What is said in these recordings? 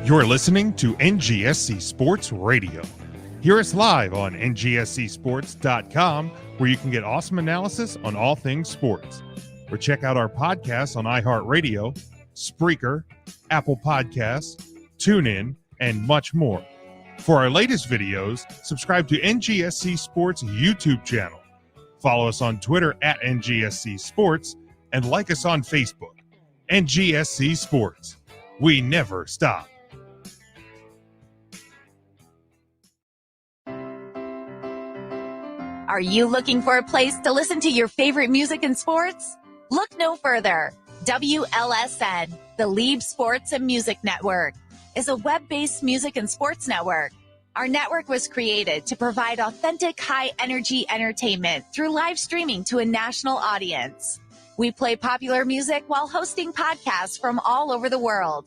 You're listening to NGSC Sports Radio. Hear us live on ngscsports.com, where you can get awesome analysis on all things sports. Or check out our podcasts on iHeartRadio, Spreaker, Apple Podcasts, TuneIn, and much more. For our latest videos, subscribe to NGSC Sports YouTube channel. Follow us on Twitter at NGSC Sports, and like us on Facebook. NGSC Sports. We never stop. Are you looking for a place to listen to your favorite music and sports? Look no further. WLSN, the Lieb Sports and Music Network, is a web-based music and sports network. Our network was created to provide authentic, high-energy entertainment through live streaming to a national audience. We play popular music while hosting podcasts from all over the world.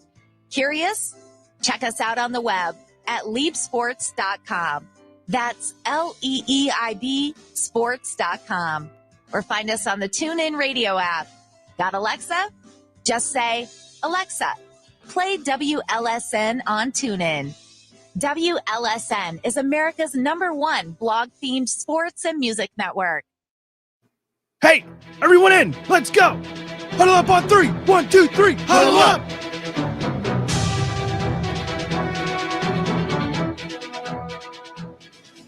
Curious? Check us out on the web at liebsports.com. That's LEEIB sports.com. Or find us on the TuneIn Radio app. Got Alexa? Just say, Alexa, play WLSN on TuneIn. WLSN is America's #1 blog-themed sports and music network. Hey, everyone in, let's go. Huddle up on 3. 1, 2, 3, huddle up.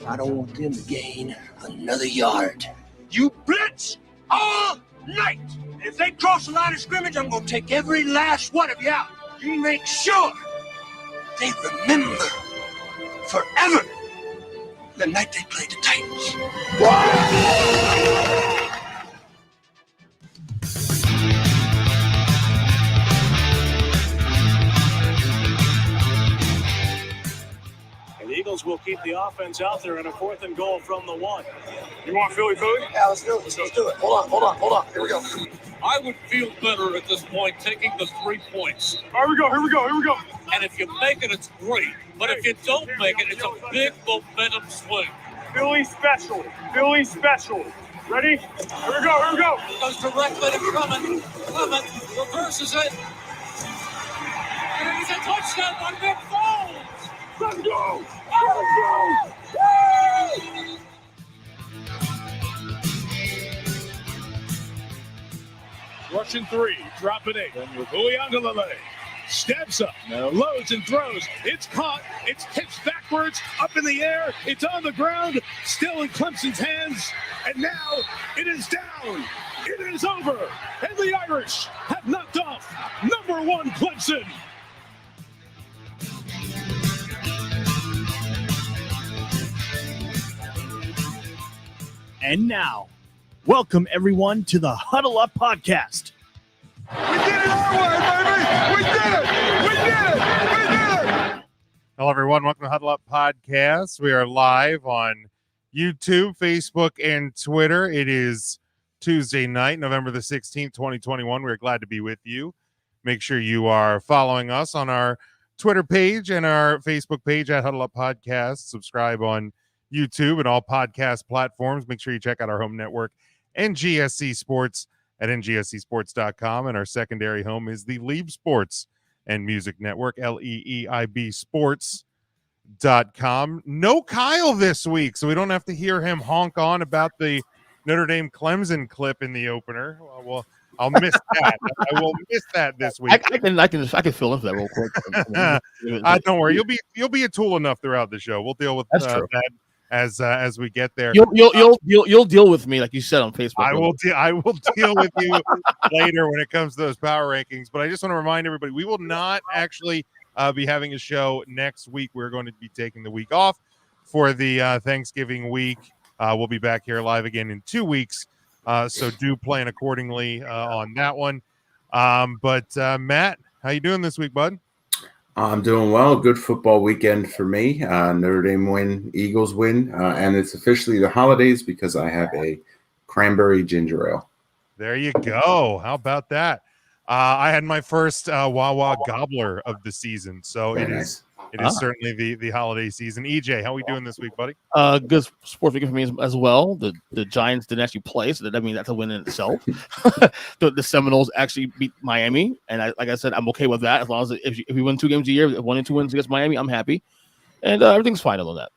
I don't want them to gain another yard. You blitz all night. If they cross the line of scrimmage, I'm going to take every last one of you out. You make sure they remember forever the night they played the Titans. The Eagles will keep the offense out there on a 4th and goal from the 1. You want Philly food? Yeah, let's do it. Let's do it. Hold on. Here we go. I would feel better at this point taking the 3 points. Here we go. And if you make it, it's great. But if you don't make it, it's a big momentum swing. Philly special. Ready? Here we go. Goes directly to Clement. Clement reverses it. And it is a touchdown by Nick Foles. Let's go. Russian 3, dropping 8. Uiagalelei steps up, loads and throws. It's caught. It's pitched backwards, up in the air. It's on the ground, still in Clemson's hands. And now it is down. It is over. And the Irish have knocked off #1 Clemson. And now, welcome everyone to the Huddle Up Podcast. We did it our way, baby. We did it. Hello, everyone. Welcome to Huddle Up Podcast. We are live on YouTube, Facebook, and Twitter. It is Tuesday night, November the 16th, 2021. We're glad to be with you. Make sure you are following us on our Twitter page and our Facebook page at Huddle Up Podcast. Subscribe on YouTube and all podcast platforms. Make sure you check out our home network, NGSC Sports, at ngscsports.com. And our secondary home is the Lieb Sports and Music Network, LEEIB Sports.com. No Kyle this week, so we don't have to hear him honk on about the Notre Dame Clemson clip in the opener. Well, I'll miss that. I will miss that this week. I can fill in for that real quick. Don't worry, you'll be a tool enough throughout the show. We'll deal with that as we get there. You'll deal with me like you said on Facebook. I will deal with you later when it comes to those power rankings. But I just want to remind everybody, we will not actually be having a show next week. We're going to be taking the week off for the Thanksgiving week. We'll be back here live again in 2 weeks. So do plan accordingly on that one. But Matt, how you doing this week, bud? I'm doing well. Good football weekend for me. Notre Dame win, Eagles win, and it's officially the holidays because I have a cranberry ginger ale. There you go. How about that? I had my first Wawa gobbler of the season, so Very nice. it is certainly the holiday season. EJ, how are we doing this week, buddy? Good sports weekend for me as well. The Giants didn't actually play, so that means that's a win in itself. The Seminoles actually beat Miami, and like I said, I'm okay with that as long as if we win 2 games a year, 1 and 2 wins against Miami, I'm happy, and everything's fine other than that.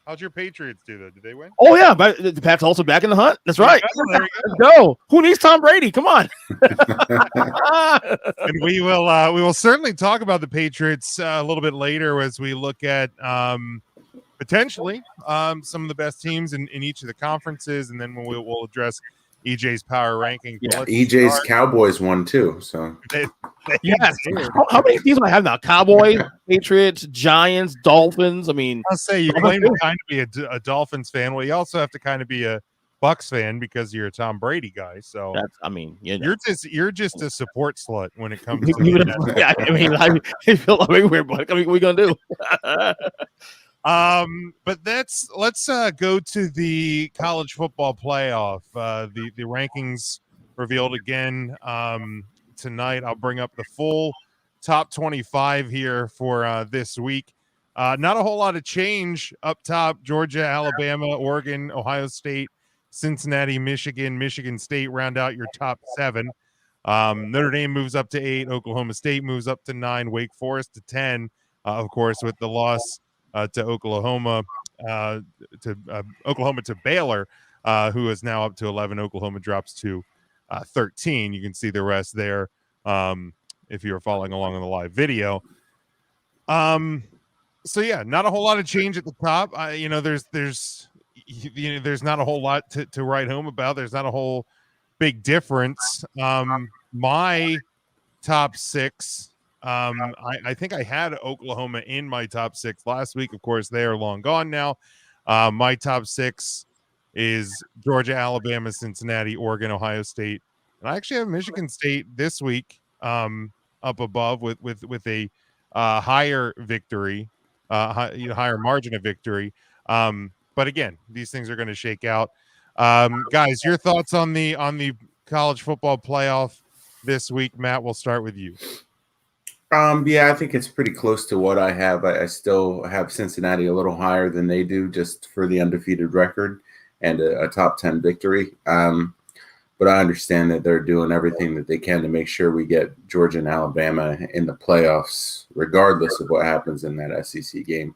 How'd your Patriots do, though? Did they win? Oh, yeah. But the Pats also back in the hunt. That's right. Let's go. Who needs Tom Brady? Come on. And we will certainly talk about the Patriots a little bit later as we look at potentially some of the best teams in each of the conferences. And then we'll address EJ's power ranking. Yeah, EJ's Cowboys won too. So yes. How many teams do I have now? Cowboys, Patriots, Giants, Dolphins. I mean, I'll say you claim to kind of be a Dolphins fan. Well, you also have to kind of be a Bucks fan because you're a Tom Brady guy. So you're just a support slut when it comes to yeah. I mean, I feel like weird, but I mean, what are we gonna do? But let's go to the college football playoff. The rankings revealed again tonight. I'll bring up the full top 25 here for this week. Not a whole lot of change up top. Georgia, Alabama, Oregon, Ohio State, Cincinnati, Michigan State round out your top 7. Notre Dame moves up to 8. Oklahoma State moves up to 9. Wake Forest to 10. Of course, with the loss to Oklahoma to Baylor, who is now up to 11. Oklahoma drops to 13. You can see the rest there if you're following along on the live video. So yeah, not a whole lot of change at the top. There's not a whole lot to write home about. There's not a whole big difference. My top 6. I think I had Oklahoma in my top 6 last week. Of course, they are long gone now. My top 6 is Georgia, Alabama, Cincinnati, Oregon, Ohio State, and I actually have Michigan State this week up above with a higher victory, higher margin of victory. But again, these things are going to shake out. Guys, your thoughts on the college football playoff this week? Matt, we'll start with you. Yeah, I think it's pretty close to what I have. I still have Cincinnati a little higher than they do just for the undefeated record and a top 10 victory. But I understand that they're doing everything that they can to make sure we get Georgia and Alabama in the playoffs, regardless of what happens in that SEC game.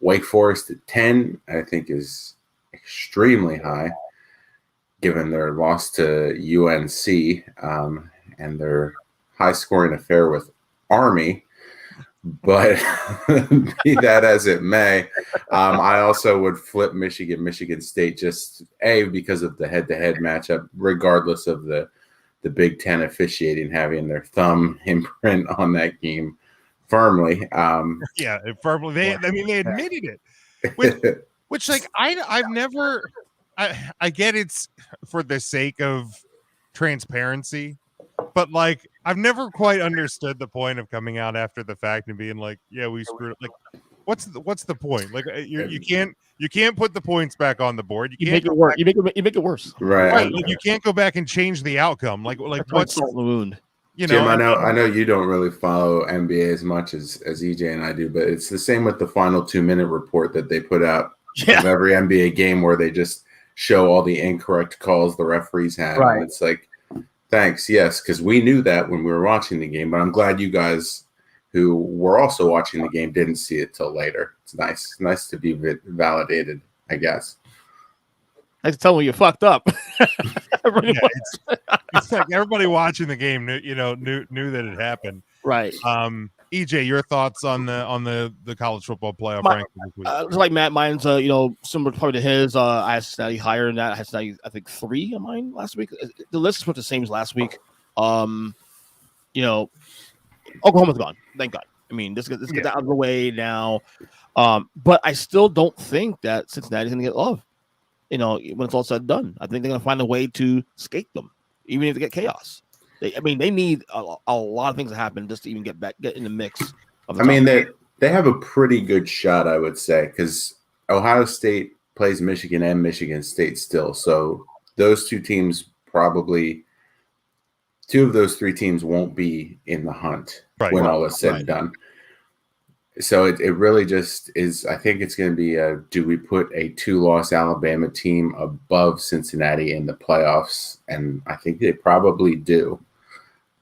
Wake Forest at 10, I think, is extremely high, given their loss to UNC and their high-scoring affair with Army, but be that as it may, I also would flip Michigan State just because of the head-to-head matchup, regardless of the Big Ten officiating having their thumb imprint on that game firmly. Firmly. They admitted it, which like I've never. I get it's for the sake of transparency. But like, I've never quite understood the point of coming out after the fact and being like, "Yeah, we screwed up." Like, what's the point? Like, you can't put the points back on the board. You can't make it worse. You make it worse. Right. Like, you can't go back and change the outcome. Like what's salt in the wound? Jim, I know you don't really follow NBA as much as EJ and I do, but it's the same with the final 2-minute report that they put out of every NBA game where they just show all the incorrect calls the referees had. Right. And it's like, thanks, yes, because we knew that when we were watching the game, but I'm glad you guys who were also watching the game didn't see it till later. It's nice to be validated, I guess. I tell them you fucked up. It's like everybody watching the game knew that it happened. Right. EJ, your thoughts on the college football playoff ranking this week? Just like Matt, mine's similar probably to his. I had Cincinnati higher than that. I had Cincinnati, I think 3 on mine last week. The list is much the same as last week. Oklahoma's gone. Thank God. I mean, this get out of the way now. But I still don't think that Cincinnati's going to get love. When it's all said and done, I think they're going to find a way to escape them, even if they get chaos. They need a lot of things to happen just to even get in the mix. They have a pretty good shot, I would say, because Ohio State plays Michigan and Michigan State still. So those 2 teams probably 2 of those 3 teams won't be in the hunt when all is said and done. So it really just is. I think it's going to be do we put a 2-loss Alabama team above Cincinnati in the playoffs? And I think they probably do.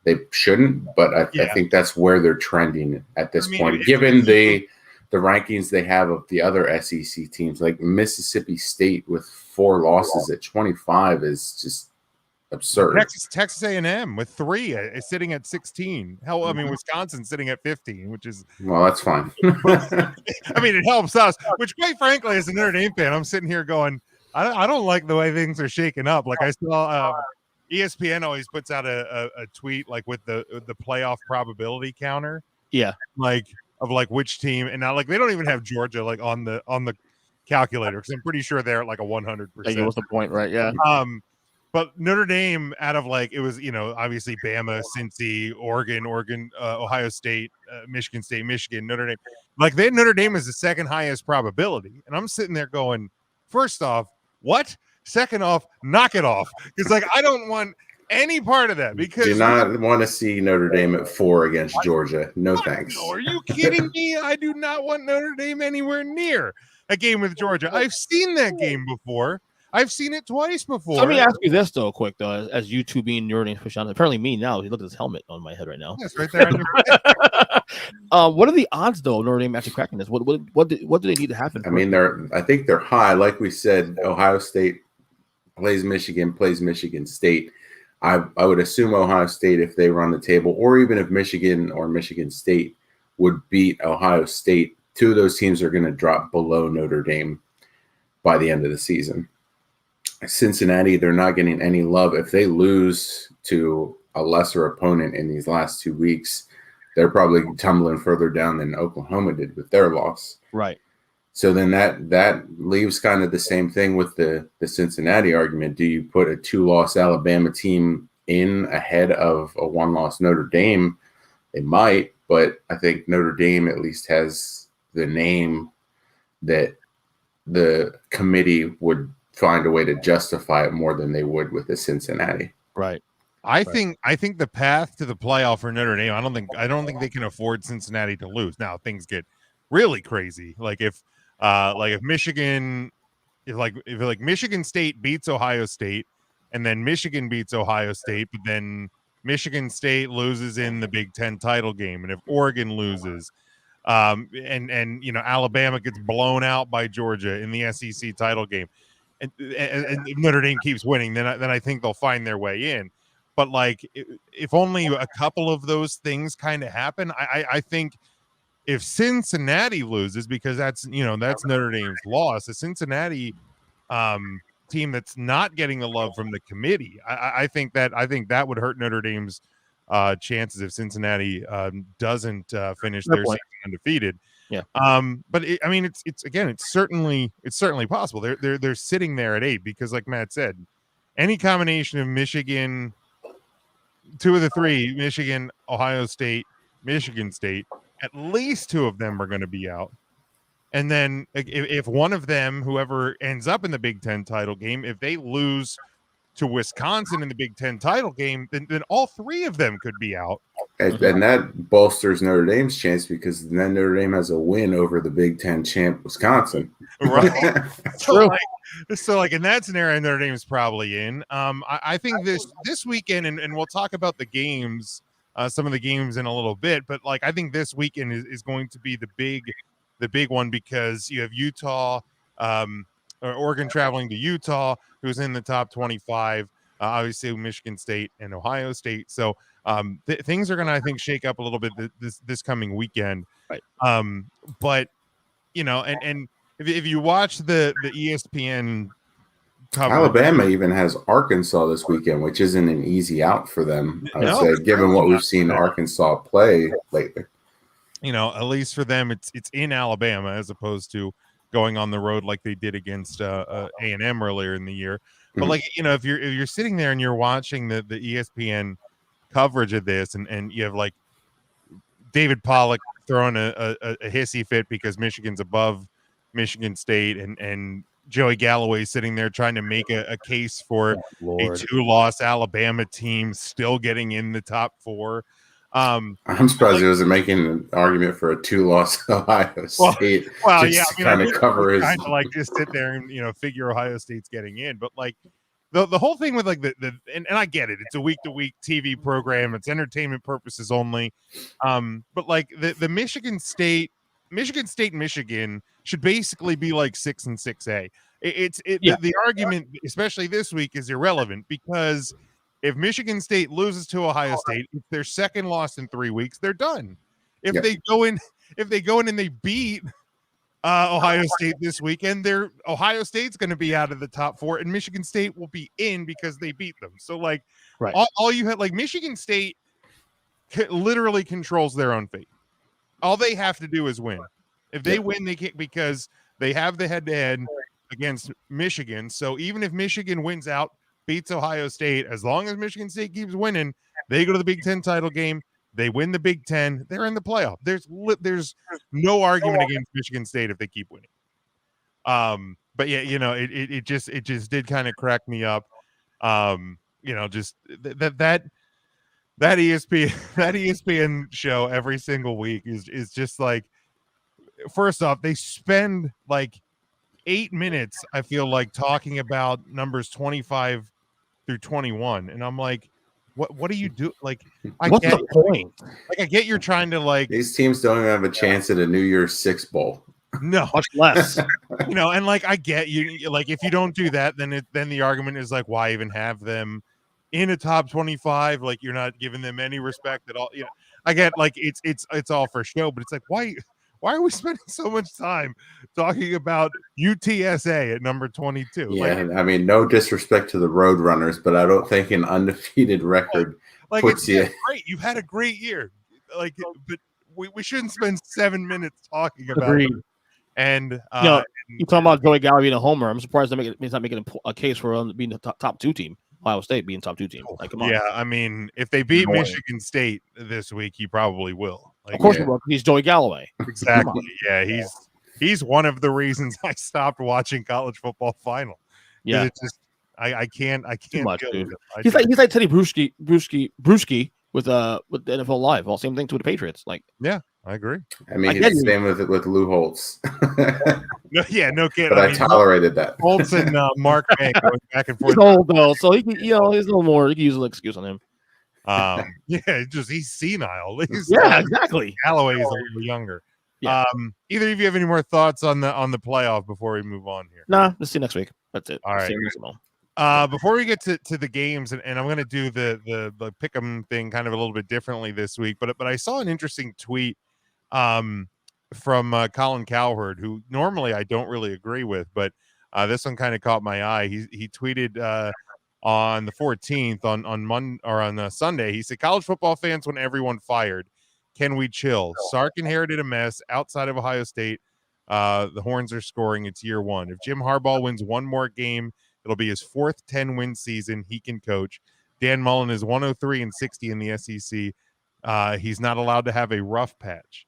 They shouldn't, but I think that's where they're trending at this point, given the rankings they have of the other SEC teams. Like Mississippi State with 4 losses at 25 is just absurd. Texas A&M with 3 is sitting at 16. Hell, I mean, Wisconsin's sitting at 15, which is well, that's fine. I mean, it helps us. Which, quite frankly, as a Notre Dame fan, I'm sitting here going, I don't like the way things are shaking up. Like I saw ESPN always puts out a tweet like with the playoff probability counter. Yeah, like of like which team, and now like they don't even have Georgia like on the calculator because I'm pretty sure they're at like a 100%. What's the point, right? Yeah. But Notre Dame, out of like, it was, obviously Bama, Cincy, Oregon, Ohio State, Michigan State, Michigan, Notre Dame. Like Notre Dame is the second highest probability. And I'm sitting there going, first off, what? Second off, knock it off. Because like, I don't want any part of that because do not want to see Notre Dame at 4 against Georgia. No thanks. No, are you kidding me? I do not want Notre Dame anywhere near a game with Georgia. I've seen that game before. I've seen it twice before. So let me ask you this though, quick though, as you two being Notre Dame on apparently me now. He looked at his helmet on my head right now. Yes, right there on your head. What are the odds though? Notre Dame actually cracking this. What do they need to happen? I mean, I think they're high. Like we said, Ohio State plays Michigan State. I would assume Ohio State, if they run the table, or even if Michigan or Michigan State would beat Ohio State, 2 of those teams are going to drop below Notre Dame by the end of the season. Cincinnati, they're not getting any love. If they lose to a lesser opponent in these last 2 weeks, they're probably tumbling further down than Oklahoma did with their loss. Right. So then that leaves kind of the same thing with the Cincinnati argument. Do you put a 2-loss Alabama team in ahead of a 1-loss Notre Dame? They might, but I think Notre Dame at least has the name that the committee would find a way to justify it more than they would with the Cincinnati. Right. I think the path to the playoff for Notre Dame, I don't think they can afford Cincinnati to lose. Now things get really crazy. Like if Michigan Michigan State beats Ohio State and then Michigan beats Ohio State, but then Michigan State loses in the Big Ten title game, and if Oregon loses, and Alabama gets blown out by Georgia in the SEC title game, and Notre Dame keeps winning, then I think they'll find their way in. But like, if only a couple of those things kind of happen, I think if Cincinnati loses, because that's Notre Dame's loss, a Cincinnati team that's not getting the love from the committee, I think that would hurt Notre Dame's chances if Cincinnati doesn't finish their season undefeated. Yeah. But it's certainly possible. They're sitting there at 8 because, like Matt said, any combination of Michigan, 2 of the 3, Michigan, Ohio State, Michigan State, at least 2 of them are going to be out. And then if one of them, whoever ends up in the Big Ten title game, if they lose to Wisconsin in the Big Ten title game, then all 3 of them could be out. And that bolsters Notre Dame's chance because then Notre Dame has a win over the Big Ten champ Wisconsin. Right. So in that scenario, Notre Dame is probably in. I think this weekend, and we'll talk about the games, some of the games in a little bit, but like I think this weekend is going to be the big one because you have Utah, or Oregon traveling to Utah, who's in the top 25. Obviously, Michigan State and Ohio State. So things are going to, I think, shake up a little bit this coming weekend. Right. But and if you watch the ESPN coverage, Alabama even has Arkansas this weekend, which isn't an easy out for them. I would say, given what we've seen Arkansas play lately. At least for them, it's in Alabama as opposed to going on the road like they did against A&M earlier in the year. But like, if you're sitting there and you're watching the ESPN coverage of this, and you have like David Pollock throwing a hissy fit because Michigan's above Michigan State, and Joey Galloway sitting there trying to make a case for a 2-loss Alabama team still getting in the top 4. I'm surprised he wasn't making an argument for a 2-loss Ohio State. Well, just yeah, to kind of cover his. Trying to like just sit there and figure Ohio State's getting in, but like the whole thing with like and I get it, it's a week to week TV program, it's entertainment purposes only, but like the Michigan State and Michigan should basically be like 6 and 6A. The argument, especially this week, is irrelevant because if Michigan State loses to Ohio State, it's their second loss in 3 weeks, they're done. If they go in and they beat Ohio State this weekend, Ohio State's going to be out of the top 4, and Michigan State will be in because they beat them. So like, all you had, like, Michigan State literally controls their own fate. All they have to do is win. If they win, they can't, because they have the head-to-head against Michigan. So even if Michigan wins out, beats Ohio State, as long as Michigan State keeps winning, they go to the Big Ten title game. They win the Big Ten. They're in the playoff. There's no argument against Michigan State if they keep winning. But yeah, it just did kind of crack me up. Just that ESPN show every single week is just like, first off, they spend like 8 minutes, I feel like, talking about numbers 25 through 21, and I'm like, what do you do? Like, what's the point? Like, I get you're trying to, like, these teams don't even have a chance at a New Year's Six bowl. No, much less. And like, I get you. Like, if you don't do that, then the argument is like, why even have them in a top 25? Like, you're not giving them any respect at all. I get, like, it's all for show, but it's like, why are we spending so much time talking about UTSA at number 22? Yeah, I mean, no disrespect to the Roadrunners, but I don't think an undefeated record puts you. Great, you've had a great year, like, but we shouldn't spend 7 minutes talking about Agreed. it. And you talking about Joey Gallo being a homer? I'm surprised he's not making a case for being the top 2 team. Ohio State being top 2 team. Like, come on. Yeah, I mean, if they beat Michigan State this week, he probably will. Like, of course he will. He's Joey Galloway. Exactly. Yeah, he's one of the reasons I stopped watching college football final. Yeah, it's just I can't too much, deal dude. with it. He's like Teddy Bruschi with the NFL Live. All same thing to the Patriots. Like, yeah, I agree. I mean, it's the same with Lou Holtz. No kidding. But I tolerated that. Holtz and Mark May going back and forth. He's old though, so he can, he's a little more. You can use an excuse on him. He's senile. Exactly. Galloway's a little younger. Yeah. Either of you have any more thoughts on the playoff before we move on here? Nah, let's see next week. That's it. All right. Before we get to the games, and I'm going to do the pick'em thing kind of a little bit differently this week, but I saw an interesting tweet from Colin Cowherd, who normally I don't really agree with, but this one kind of caught my eye. He tweeted on the 14th on Sunday. He said, "College football fans want everyone fired. Can we chill? Sark inherited a mess outside of Ohio State. The Horns are scoring. It's year one. If Jim Harbaugh wins one more game, it'll be his 4th 10-win season he can coach. Dan Mullen is 103-60 in the SEC. He's not allowed to have a rough patch."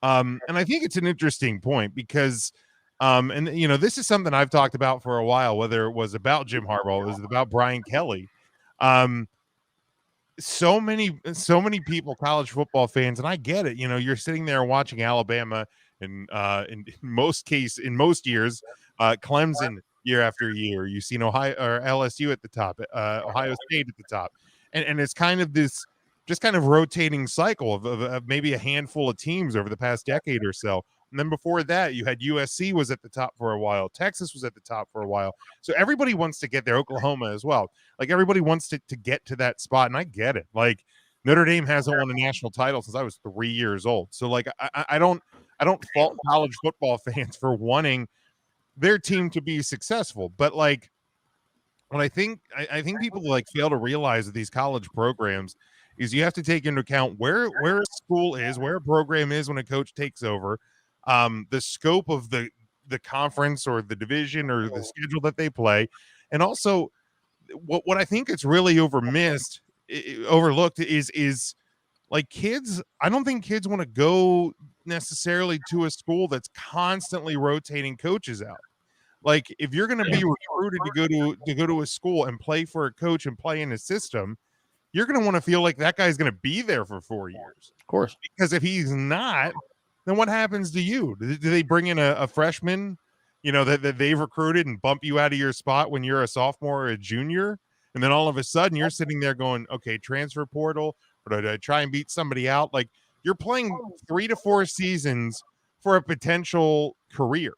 And I think it's an interesting point because, this is something I've talked about for a while, whether it was about Jim Harbaugh, it was about Brian Kelly. So many people, college football fans, and I get it. You're sitting there watching Alabama, and in most years, Clemson year after year. You've seen Ohio or LSU at the top, Ohio State at the top, and it's kind of this just kind of rotating cycle of maybe a handful of teams over the past decade or so. And then before that, you had USC was at the top for a while. Texas was at the top for a while. So everybody wants to get there. Oklahoma as well. Like, everybody wants to get to that spot. And I get it. Like, Notre Dame hasn't won a national title since I was 3 years old. So like, I don't fault college football fans for wanting their team to be successful. But like, what I think people like fail to realize with these college programs is you have to take into account where a school is, where a program is when a coach takes over, the scope of the conference or the division or the schedule that they play. And also what I think it's really overlooked is like kids. I don't think kids want to go necessarily to a school that's constantly rotating coaches out. Like, if you're going to be recruited to go to a school and play for a coach and play in a system, you're going to want to feel like that guy's going to be there for 4 years. Of course. Because if he's not, then what happens to you? Do they bring in a freshman, that they've recruited and bump you out of your spot when you're a sophomore or a junior? And then all of a sudden you're sitting there going, okay, transfer portal, or do I try and beat somebody out? Like, you're playing 3 to 4 seasons for a potential career.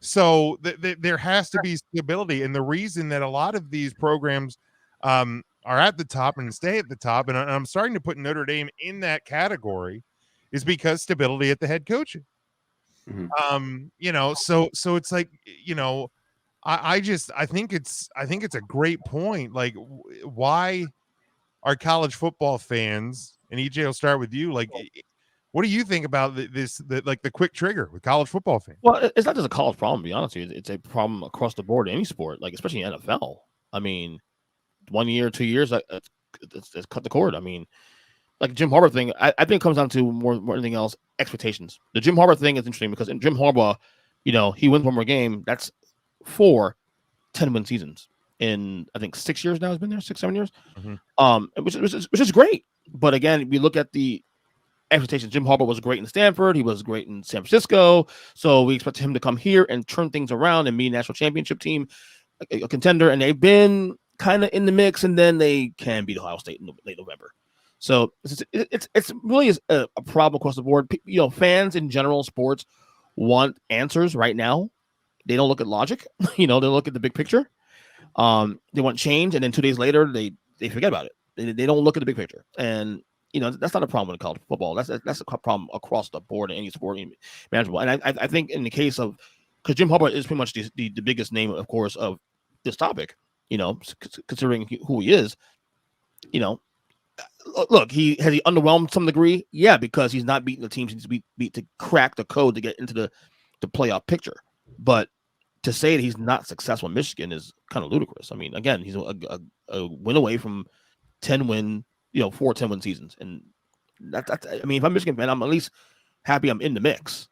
So there has to be stability. And the reason that a lot of these programs are at the top and stay at the top, and I'm starting to put Notre Dame in that category, is because stability at the head coaching. Mm-hmm. So it's like, I think it's a great point. Like, why are college football fans, and EJ, will start with you, like, what do you think about the quick trigger with college football fans? Well, it's not just a college problem, to be honest with you. It's a problem across the board in any sport, like especially in NFL. I mean, 1 year, 2 years, it's cut the cord. I mean, like Jim Harbaugh thing, I think it comes down to more than anything else, expectations. The Jim Harbaugh thing is interesting because in Jim Harbaugh, he wins one more game. That's 4 10-win seasons in, I think, 6 years now. He's been there 6-7 years, which is great. But again, we look at the expectations. Jim Harbaugh was great in Stanford. He was great in San Francisco. So we expect him to come here and turn things around and be a national championship team, a contender. And they've been kind of in the mix, and then they can beat Ohio State in late November. So it's really a problem across the board. Fans in general, sports, want answers right now. They don't look at logic. They look at the big picture. They want change, and then 2 days later they forget about it. They don't look at the big picture. And that's not a problem in college football. That's a problem across the board in any sport manageable. And I think in the case of, because Jim Harbaugh is pretty much the biggest name, of course, of this topic. Considering who he is. Look, has he underwhelmed to some degree? Yeah, because he's not beating the teams he needs to beat to crack the code to get into the playoff picture. But to say that he's not successful in Michigan is kind of ludicrous. I mean, again, he's a win away from 10-win, 4 10-win seasons. And that's I mean, if I'm a Michigan fan, I'm at least happy I'm in the mix.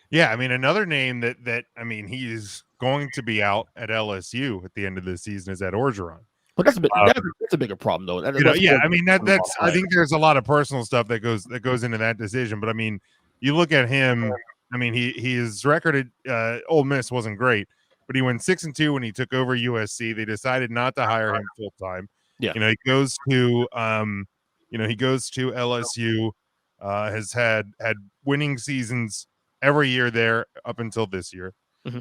Yeah, I mean, another name that I mean, he's going to be out at LSU at the end of the season is Ed Orgeron. But that's a bigger problem, though. I mean, that's I think there's a lot of personal stuff that goes into that decision. But I mean, you look at him. I mean, his record at Ole Miss wasn't great, but he went 6-2 when he took over USC. They decided not to hire him full time. Yeah, he goes to LSU. Has had winning seasons every year there up until this year.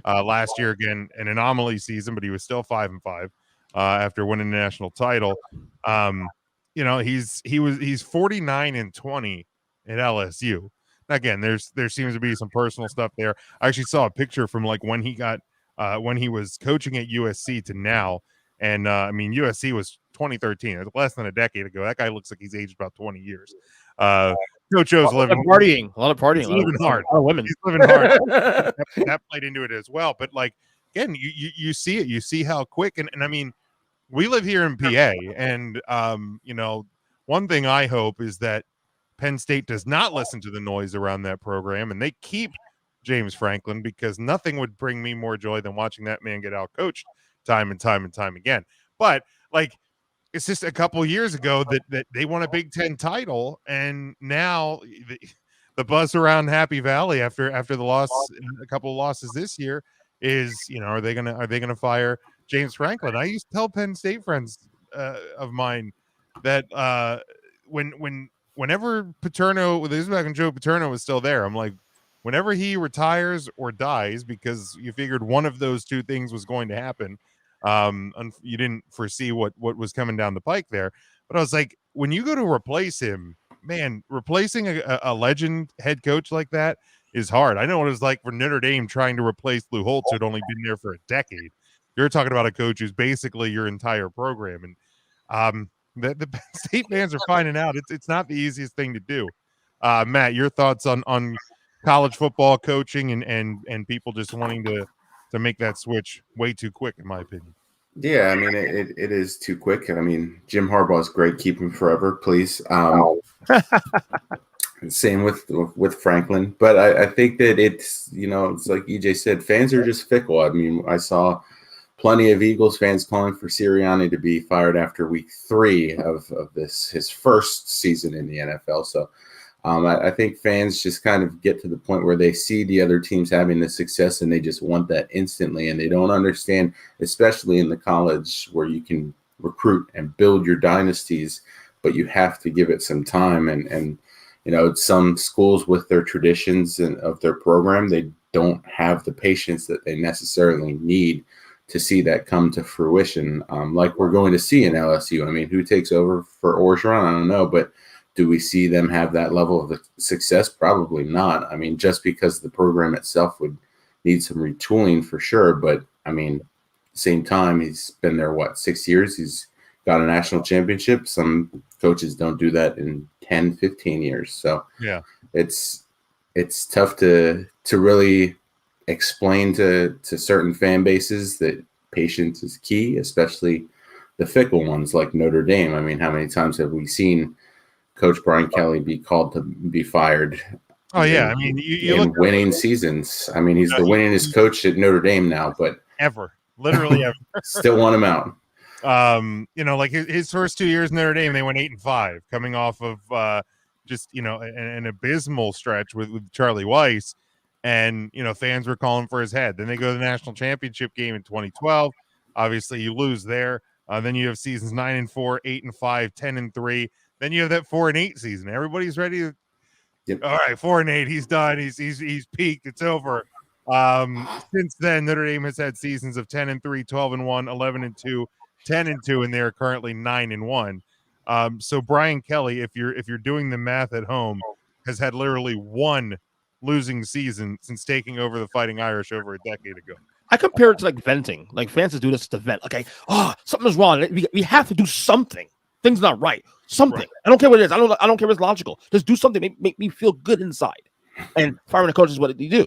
Last year, again, an anomaly season, but he was still 5-5 after winning the national title. He's 49-20 at LSU. Again, there seems to be some personal stuff there. I actually saw a picture from like when he was coaching at USC to now, and I mean, USC was 2013. It's less than a decade ago. That guy looks like he's aged about 20 years. Coach O's living a lot of partying, he's living hard. A lot of women. He's living hard. that played into it as well. But like, again, you see it. You see how quick, and I mean, we live here in PA, and one thing I hope is that Penn State does not listen to the noise around that program, and they keep James Franklin, because nothing would bring me more joy than watching that man get out coached time and time and time again. But like, it's just a couple years ago that they won a Big Ten title, and now the buzz around Happy Valley after the loss, a couple of losses this year, is are they gonna fire James Franklin? I used to tell Penn State friends of mine that whenever Paterno, this is back when Joe Paterno was still there, I'm like, whenever he retires or dies, because you figured one of those two things was going to happen. You didn't foresee what was coming down the pike there, but I was like, when you go to replace him, man, replacing a legend head coach like that is hard. I know what it was like for Notre Dame trying to replace Lou Holtz, who'd only been there for a decade. You're talking about a coach who's basically your entire program, and the Penn State fans are finding out it's not the easiest thing to do. Matt, your thoughts on college football coaching and people just wanting to make that switch way too quick, in my opinion. Yeah, I mean, it is too quick. I mean, Jim Harbaugh is great. Keep him forever, please. Same with Franklin. But I think that it's like EJ said, fans are just fickle. I mean, I saw plenty of Eagles fans calling for Sirianni to be fired after week 3 of his first season in the NFL. So I think fans just kind of get to the point where they see the other teams having the success and they just want that instantly. And they don't understand, especially in the college where you can recruit and build your dynasties, but you have to give it some time. And some schools with their traditions and of their program, they don't have the patience that they necessarily need to see that come to fruition, like we're going to see in LSU. I mean, who takes over for Orgeron? I don't know, but do we see them have that level of success? Probably not. I mean, just because the program itself would need some retooling for sure. But, I mean, same time, he's been there, 6 years? He's got a national championship. Some coaches don't do that in 10, 15 years. So yeah, it's tough to really explain to certain fan bases that patience is key, especially the fickle ones like Notre Dame. I mean, how many times have we seen Coach Brian Kelly be called to be fired? Oh yeah, I mean, you in look winning seasons. I mean, he's the winningest coach at Notre Dame now, but literally ever, still want him out. Like his first 2 years in Notre Dame, they went 8-5, coming off of an abysmal stretch with Charlie Weiss, and fans were calling for his head. Then they go to the national championship game in 2012. Obviously, you lose there. Then you have seasons 9-4, 8-5, 10-3. Then you have that 4-8 season. Everybody's ready to. Yep. All right, 4-8. He's done. He's peaked. It's over. Since then, Notre Dame has had seasons of 10-3, 12-1, 11-2, 10-2, and they are currently 9-1. So Brian Kelly, if you're doing the math at home, has had literally one losing season since taking over the Fighting Irish over a decade ago. I compare it to like venting. Like fans do this to vent. Okay, something's wrong. We have to do something. Things not right. Something. Right. I don't care what it is. I don't care if it's logical. Just do something. Make me feel good inside. And firing a coach is what you do.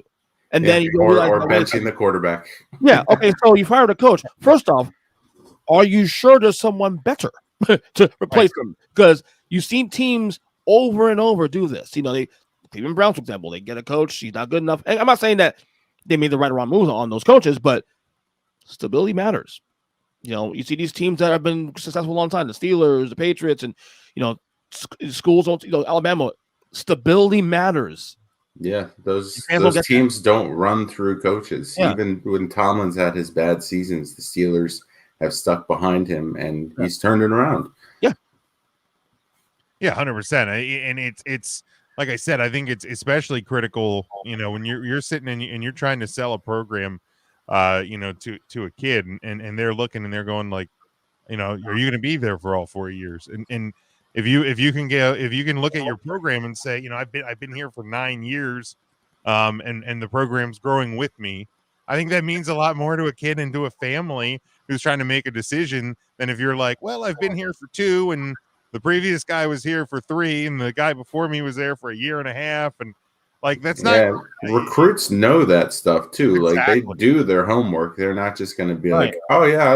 And then you realize, or benching the quarterback. Yeah. Okay. So you fired a coach. First off, are you sure there's someone better to replace them? Because you've seen teams over and over do this. They Cleveland Browns, for example, they get a coach. He's not good enough. And I'm not saying that they made the right or wrong moves on those coaches, but stability matters. You see these teams that have been successful a long time, the Steelers, the Patriots, and, schools, Alabama, stability matters. Yeah, those teams don't run through coaches. Yeah. Even when Tomlin's had his bad seasons, the Steelers have stuck behind him, and he's turned it around. Yeah. Yeah, 100%. And it's like I said, I think it's especially critical, when you're sitting and you're trying to sell a program, to a kid, and they're looking and they're going like, are you going to be there for all 4 years? And if you can look at your program and say, I've been here for 9 years, and the program's growing with me, I think that means a lot more to a kid and to a family who's trying to make a decision than if you're like, well, I've been here for 2 and the previous guy was here for 3 and the guy before me was there for 1.5 years, and like that's not. Yeah, recruits know that stuff too. Exactly. Like they do their homework. They're not just going to be like, oh yeah, I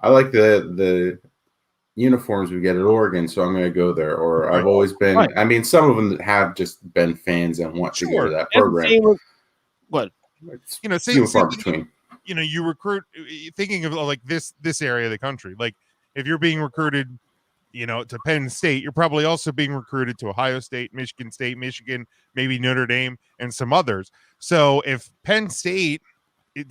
like the uniforms we get at Oregon, so I'm going to go there. Or I've always been. Right. I mean, some of them have just been fans and want to go to that program. What few far between. You recruit thinking of like this area of the country. Like if you're being recruited, to Penn State, you're probably also being recruited to Ohio State, Michigan, maybe Notre Dame, and some others. So if Penn State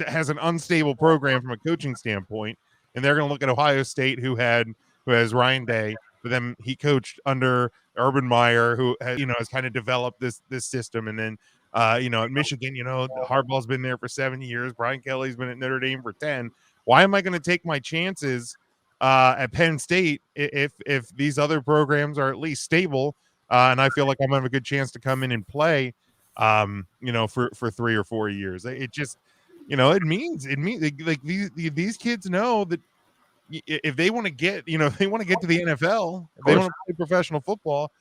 has an unstable program from a coaching standpoint, and they're going to look at Ohio State, who has Ryan Day, but then he coached under Urban Meyer, who has kind of developed this system, and then at Michigan, Harbaugh's been there for 7 years, Brian Kelly's been at Notre Dame for 10. Why am I going to take my chances at Penn State if these other programs are at least stable, and I feel like I'm gonna have a good chance to come in and play for 3 or 4 years? It just it means like these kids know that if they want to get if they want to get to the NFL, if they want to play professional football,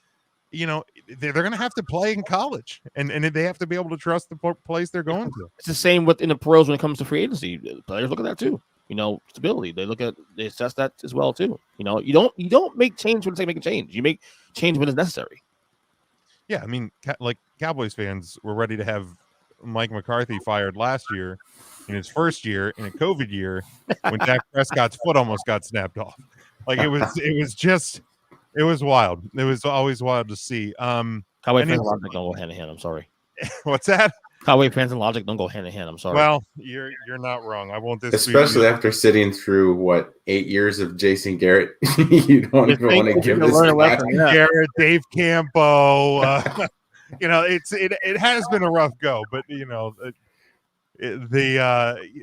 they're going to have to play in college, and they have to be able to trust the place they're going to. It's the same within the pros when it comes to free agency. Players look at that too. Stability. They assess that as well too. You don't make change when it's making change. You make change when it's necessary. Yeah, I mean, like Cowboys fans were ready to have Mike McCarthy fired last year, in his first year in a COVID year when Dak Prescott's foot almost got snapped off. Like it was wild. It was always wild to see. Cowboy fans and logic don't go hand in hand. I'm sorry. What's that? Cowboy fans and logic don't go hand in hand. I'm sorry. Well, you're not wrong. I won't dispute. Especially after sitting through 8 years of Jason Garrett, you don't even want to give this guy. Garrett, Dave Campo. It has been a rough go, but at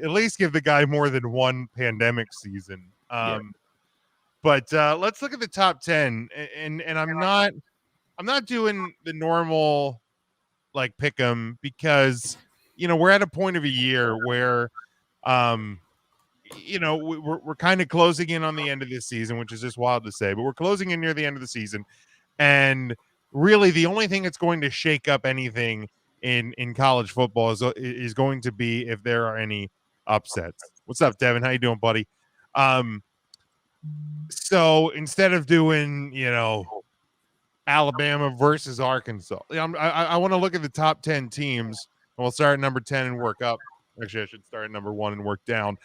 least give the guy more than one pandemic season. But let's look at the top 10, and I'm not doing the normal like pick 'em because we're at a point of a year where we're kind of closing in on the end of this season, which is just wild to say, but we're closing in near the end of the season, and really the only thing that's going to shake up anything in college football is going to be if there are any upsets. What's up, Devin? How you doing, buddy? So instead of doing Alabama versus Arkansas, I want to look at the top 10 teams, and we'll start at number 10 and work up. Actually, I should start at number 1 and work down.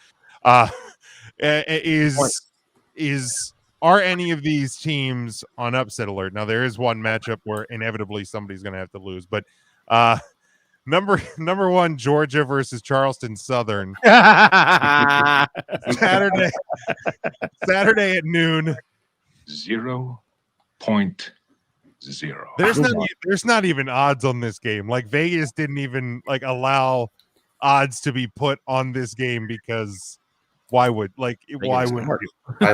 Are any of these teams on upset alert? Now there is one matchup where inevitably somebody's going to have to lose, but number 1, Georgia versus Charleston Southern. Saturday at noon. 0.0. There's not even odds on this game. Like Vegas didn't even allow odds to be put on this game because why would I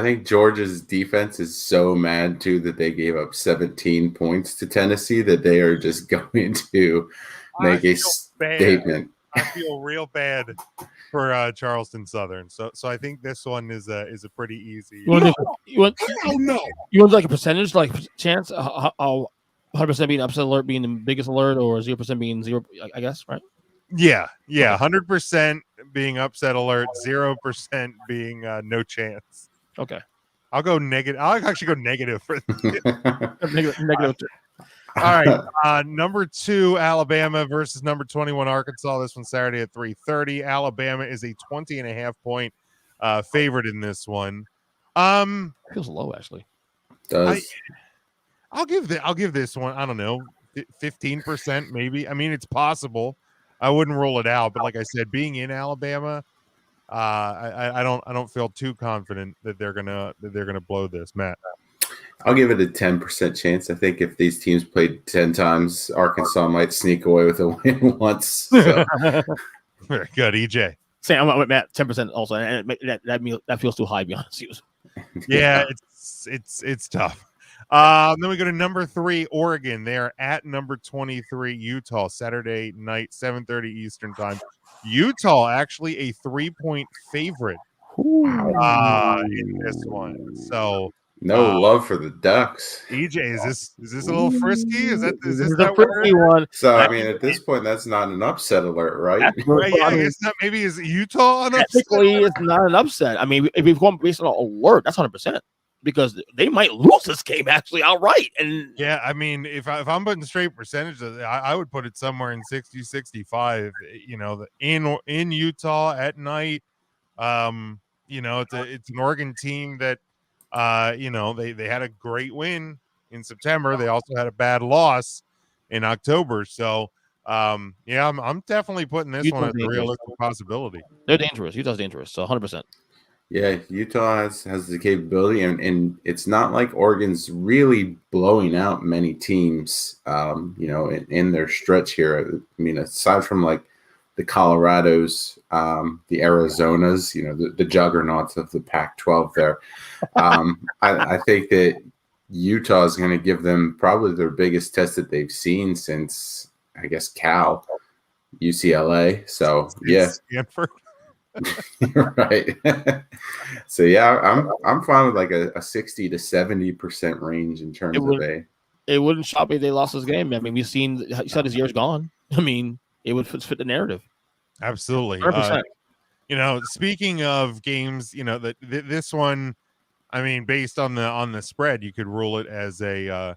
think Georgia's defense is so mad too that they gave up 17 points to Tennessee that they are just going to make a statement. I feel real bad for Charleston Southern. So I think this one is a pretty easy. You want like a percentage, like chance? 100% being upset alert being the biggest alert, or 0% being 0? I guess, right? Yeah. 100% being upset alert, 0% being no chance. Okay, I'll go negative. I'll actually go negative for negative. All right, number 2 Alabama versus number 21 Arkansas. This one Saturday at 3:30. Alabama is a 20.5 point favorite in this one. Feels low actually. I'll give this one, I don't know, 15% maybe. I mean, it's possible. I wouldn't rule it out, but like I said, being in Alabama, I don't feel too confident that they're gonna blow this. Matt, I'll give it a 10% chance. I think if these teams played 10 times, Arkansas might sneak away with a win once. So. Very good, EJ. Sam, I'm with Matt. 10% also, and that feels too high. To be honest, yeah, it's tough. Then we go to number 3, Oregon. They are at number 23, Utah, Saturday night, 7:30 Eastern time. Utah actually a 3-point favorite in this one. So no love for the Ducks. EJ, is this a little frisky? Is this the frisky one? So I mean, at this point, that's not an upset alert, right? Right, yeah, I guess not. Maybe is Utah an upset? Technically, it's not an upset. I mean, if we've gone based on alert, that's 100%. Because they might lose this game actually outright. And yeah, I mean, if I'm putting straight percentages, I would put it somewhere in 60-65. In Utah at night. It's an Oregon team that they had a great win in September. They also had a bad loss in October. So I'm definitely putting this one as a realistic possibility. They're dangerous. Utah's dangerous. So 100%. Yeah, Utah has the capability, and it's not like Oregon's really blowing out many teams, in their stretch here. I mean, aside from like the Colorados, the Arizonas, the juggernauts of the Pac-12 there, I think that Utah is going to give them probably their biggest test that they've seen since, I guess, Cal, UCLA. So, yeah. Stanford. Right. So yeah, I'm fine with like a 60 to 70% range in terms of it wouldn't shock me if they lost this game. I mean, we've seen you said his year's gone. I mean, it would fit the narrative. Absolutely. 100%. Speaking of games, that this one, I mean, based on the spread, you could rule it as an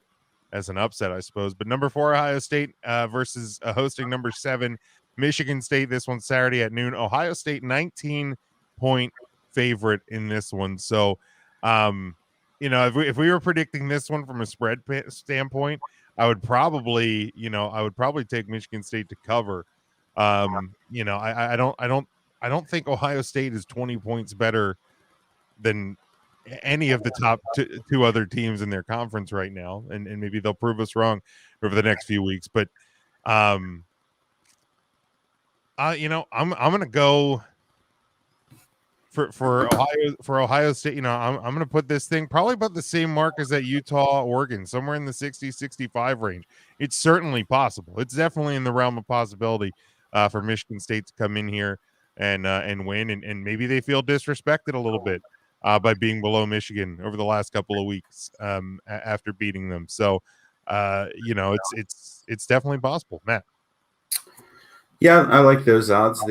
upset, I suppose. But number 4 Ohio State versus hosting number 7 Michigan State. This one Saturday at noon. Ohio State 19-point favorite in this one. So, if we were predicting this one from a spread standpoint, I would probably take Michigan State to cover. I don't think Ohio State is 20 points better than any of the top two other teams in their conference right now, and maybe they'll prove us wrong over the next few weeks. But I'm gonna go for Ohio State. I'm gonna put this thing probably about the same mark as that Utah Oregon, somewhere in the 60-65 range. It's certainly possible. It's definitely in the realm of possibility for Michigan State to come in here and win, and maybe they feel disrespected a little bit by being below Michigan over the last couple of weeks after beating them. So it's definitely possible. Matt. Yeah, I like those odds.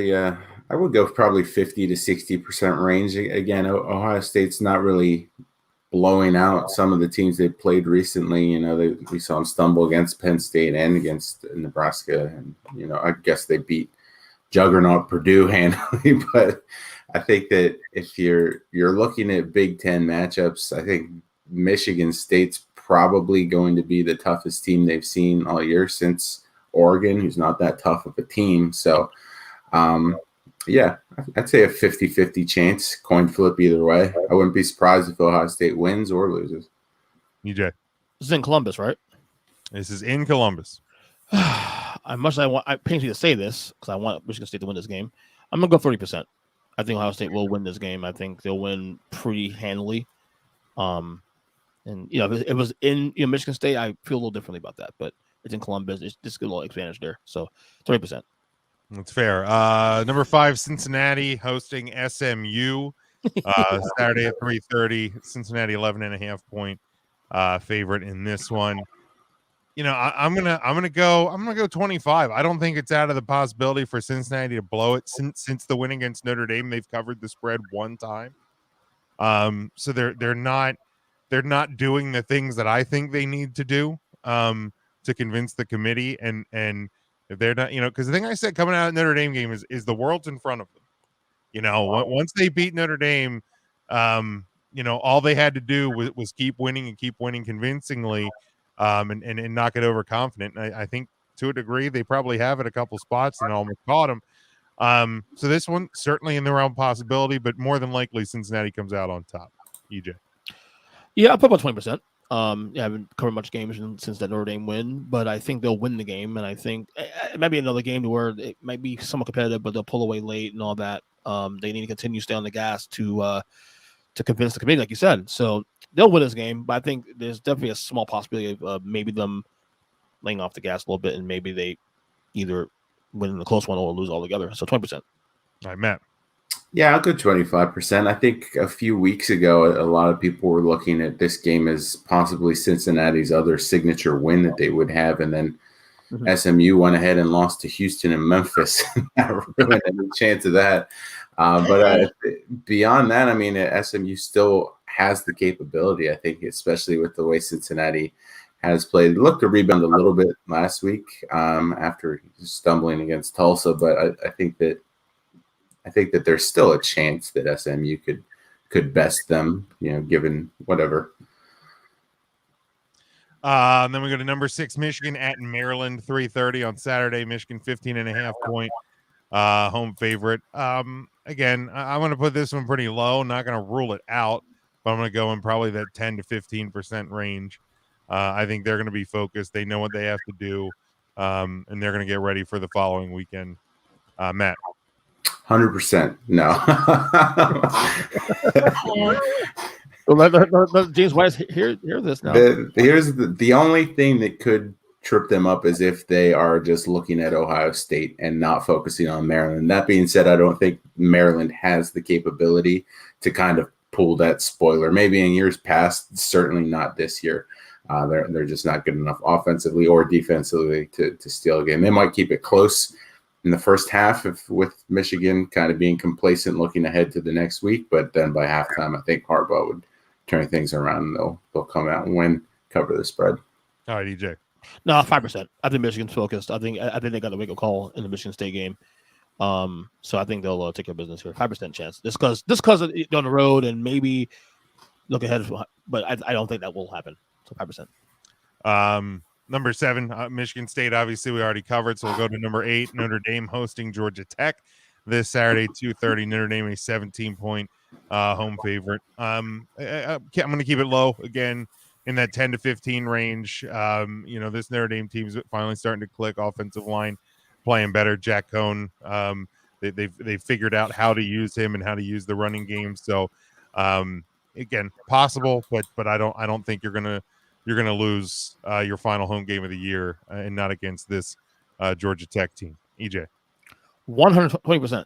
I would go probably 50 to 60% range. Again, Ohio State's not really blowing out some of the teams they've played recently. We saw them stumble against Penn State and against Nebraska. And, I guess they beat juggernaut Purdue handily. But I think that if you're looking at Big Ten matchups, I think Michigan State's probably going to be the toughest team they've seen all year since Oregon, who's not that tough of a team. So, yeah, I'd say a 50-50 chance, coin flip either way. I wouldn't be surprised if Ohio State wins or loses. EJ. This is in Columbus, right? This is in Columbus. I pains me to say this because I want Michigan State to win this game. I'm going to go 30%. I think Ohio State will win this game. I think they'll win pretty handily. And, if it was in Michigan State, I feel a little differently about that. But it's in Columbus. It's just a little advantage there. So 30%. That's fair. Number 5, Cincinnati hosting SMU Saturday at 3:30. Cincinnati 11.5 point favorite in this one. I'm gonna go 25. I don't think it's out of the possibility for Cincinnati to blow it since the win against Notre Dame. They've covered the spread one time. So they're not doing the things that I think they need to do to convince the committee, and if they're not, because the thing I said coming out of Notre Dame game is the world's in front of them. Once they beat Notre Dame, all they had to do was keep winning convincingly, and not get overconfident. And I think to a degree they probably have at a couple spots and almost caught them. So this one certainly in the realm of possibility, but more than likely Cincinnati comes out on top. EJ. Yeah, I'll put about 20%. I haven't covered much games since that Notre Dame win, but I think they'll win the game, and I think it might be another game where it might be somewhat competitive, but they'll pull away late and all that. They need to continue to stay on the gas to convince the committee, like you said. So they'll win this game, but I think there's definitely a small possibility of maybe them laying off the gas a little bit, and maybe they either win the close one or lose altogether. So 20%. All right, Matt. Yeah, I'll go 25%. I think a few weeks ago, a lot of people were looking at this game as possibly Cincinnati's other signature win that they would have. And then SMU went ahead and lost to Houston and Memphis. Not really any chance of that. But beyond that, I mean, SMU still has the capability, I think, especially with the way Cincinnati has played. It looked to rebound a little bit last week after stumbling against Tulsa. But I think that there's still a chance that SMU could best them, given whatever. And then we go to number 6, Michigan at Maryland, 3:30 on Saturday. Michigan 15.5 point home favorite. Again, I'm going to put this one pretty low. Not going to rule it out, but I'm going to go in probably that 10 to 15% range. I think they're going to be focused. They know what they have to do, and they're going to get ready for the following weekend. Matt. 100% no. Well, James Wise, hear this now. Here's the only thing that could trip them up is if they are just looking at Ohio State and not focusing on Maryland. That being said, I don't think Maryland has the capability to kind of pull that spoiler. Maybe in years past, certainly not this year. They're just not good enough offensively or defensively to steal a game. They might keep it close in the first half with Michigan kind of being complacent looking ahead to the next week, but then by halftime, I think Harbaugh would turn things around and they'll come out and cover the spread. All right, EJ. No, 5%. I think Michigan's focused. I think they got a wake-up call in the Michigan State game. So I think they'll take care of business here. 5% chance. Just because on the road and maybe look ahead, but I don't think that will happen. So 5%. Number 7, Michigan State. Obviously, we already covered. So we'll go to number 8, Notre Dame hosting Georgia Tech this Saturday, 2:30. Notre Dame a 17-point home favorite. I'm going to keep it low again in that 10 to 15 range. This Notre Dame team is finally starting to click. Offensive line playing better. Jack Cohn, they've figured out how to use him and how to use the running game. So again, possible, but I don't think you're gonna lose your final home game of the year and not against this Georgia Tech team. EJ, 120%.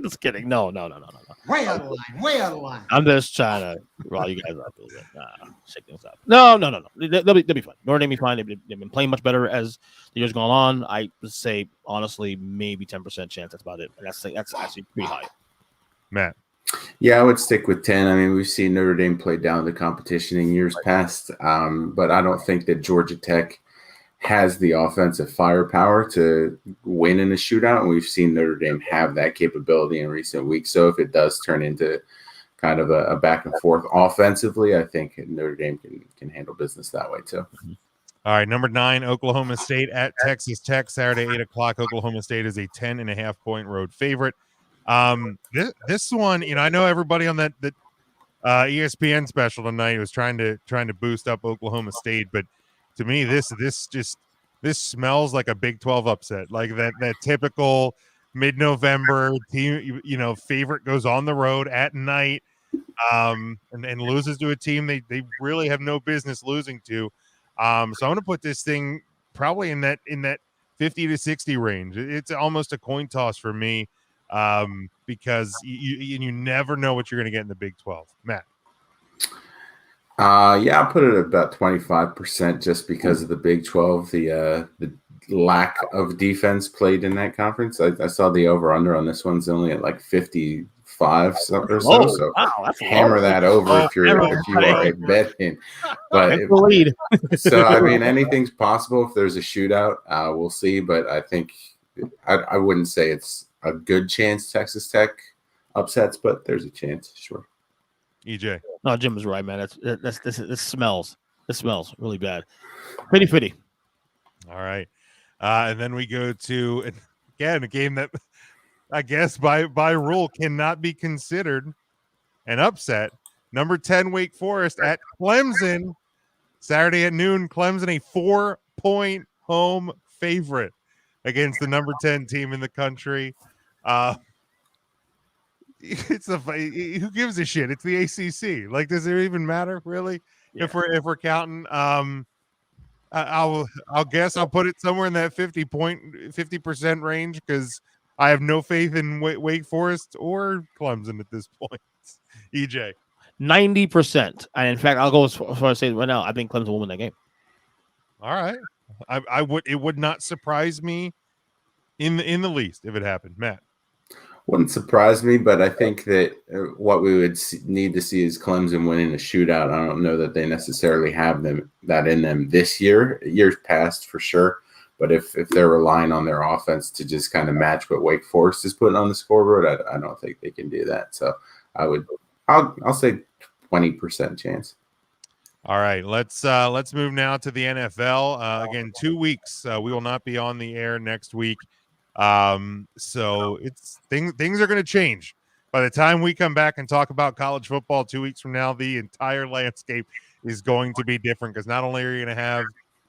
Just kidding. No. Way out of line. I'm just trying to rile you guys up a little bit. Shake things up. No. They'll be fine. Notre Dame be fine. They've been playing much better as the years gone on. I would say honestly, maybe 10% chance. That's about it. That's actually pretty high. Matt. Yeah, I would stick with 10. I mean, we've seen Notre Dame play down the competition in years past, but I don't think that Georgia Tech has the offensive firepower to win in a shootout, and we've seen Notre Dame have that capability in recent weeks. So if it does turn into kind of a back and forth offensively, I think Notre Dame can handle business that way too. All right, number 9, Oklahoma State at Texas Tech, Saturday, 8:00. Oklahoma State is a 10.5-point road favorite. This one, I know everybody on that ESPN special tonight was trying to boost up Oklahoma State, but to me, this smells like a Big 12 upset, like that typical mid-November team, favorite goes on the road at night, and loses to a team they really have no business losing to. So I'm going to put this thing probably in that 50 to 60 range. It's almost a coin toss for me, because you never know what you're going to get in the Big 12. Matt. Yeah, I'll put it at about 25% just because of the Big 12, the lack of defense played in that conference. I saw the over-under on this one's only at like 55 or so. So wow, hammer that over if you are betting. But so I mean, anything's possible if there's a shootout. We'll see, but I think I wouldn't say it's a good chance Texas Tech upsets, but there's a chance, sure. EJ. No, Jim was right, man. This smells. It smells really bad. Pretty. All right. And then we go to, again, a game that I guess by rule cannot be considered an upset. Number 10, Wake Forest at Clemson, Saturday at noon. Clemson, a 4-point home favorite against the number 10 team in the country. Who gives a shit? It's the ACC. Like, does it even matter really? Yeah. If we're counting, I'll guess I'll put it somewhere in that 50% range because I have no faith in Wake Forest or Clemson at this point. EJ, 90%, and in fact, I'll go as far as saying right now, I think Clemson will win that game. All right, it would not surprise me in the least if it happened. Matt. Wouldn't surprise me, but I think that what we would need to see is Clemson winning a shootout. I don't know that they necessarily have that in them this year. Years past, for sure. But if they're relying on their offense to just kind of match what Wake Forest is putting on the scoreboard, I don't think they can do that. So I'll say 20% chance. All right, let's move now to the NFL. Again, 2 weeks. We will not be on the air next week. So it's things are going to change by the time we come back and talk about college football 2 weeks from now. The entire landscape is going to be different because not only are you going to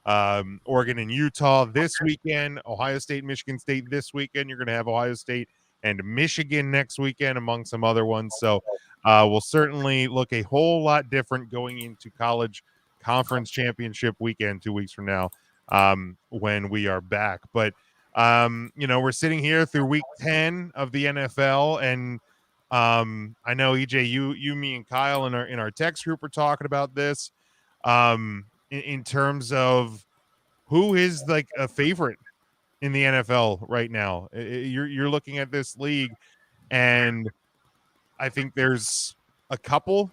have Oregon and Utah this weekend, Ohio State, Michigan State this weekend, you're going to have Ohio State and Michigan next weekend, among some other ones. So we'll certainly look a whole lot different going into college conference championship weekend 2 weeks from now when we are back. But we're sitting here through week 10 of the NFL, and I know EJ, you, me, and Kyle in our text group are talking about this in terms of who is like a favorite in the NFL right now. You're looking at this league, and I think there's a couple,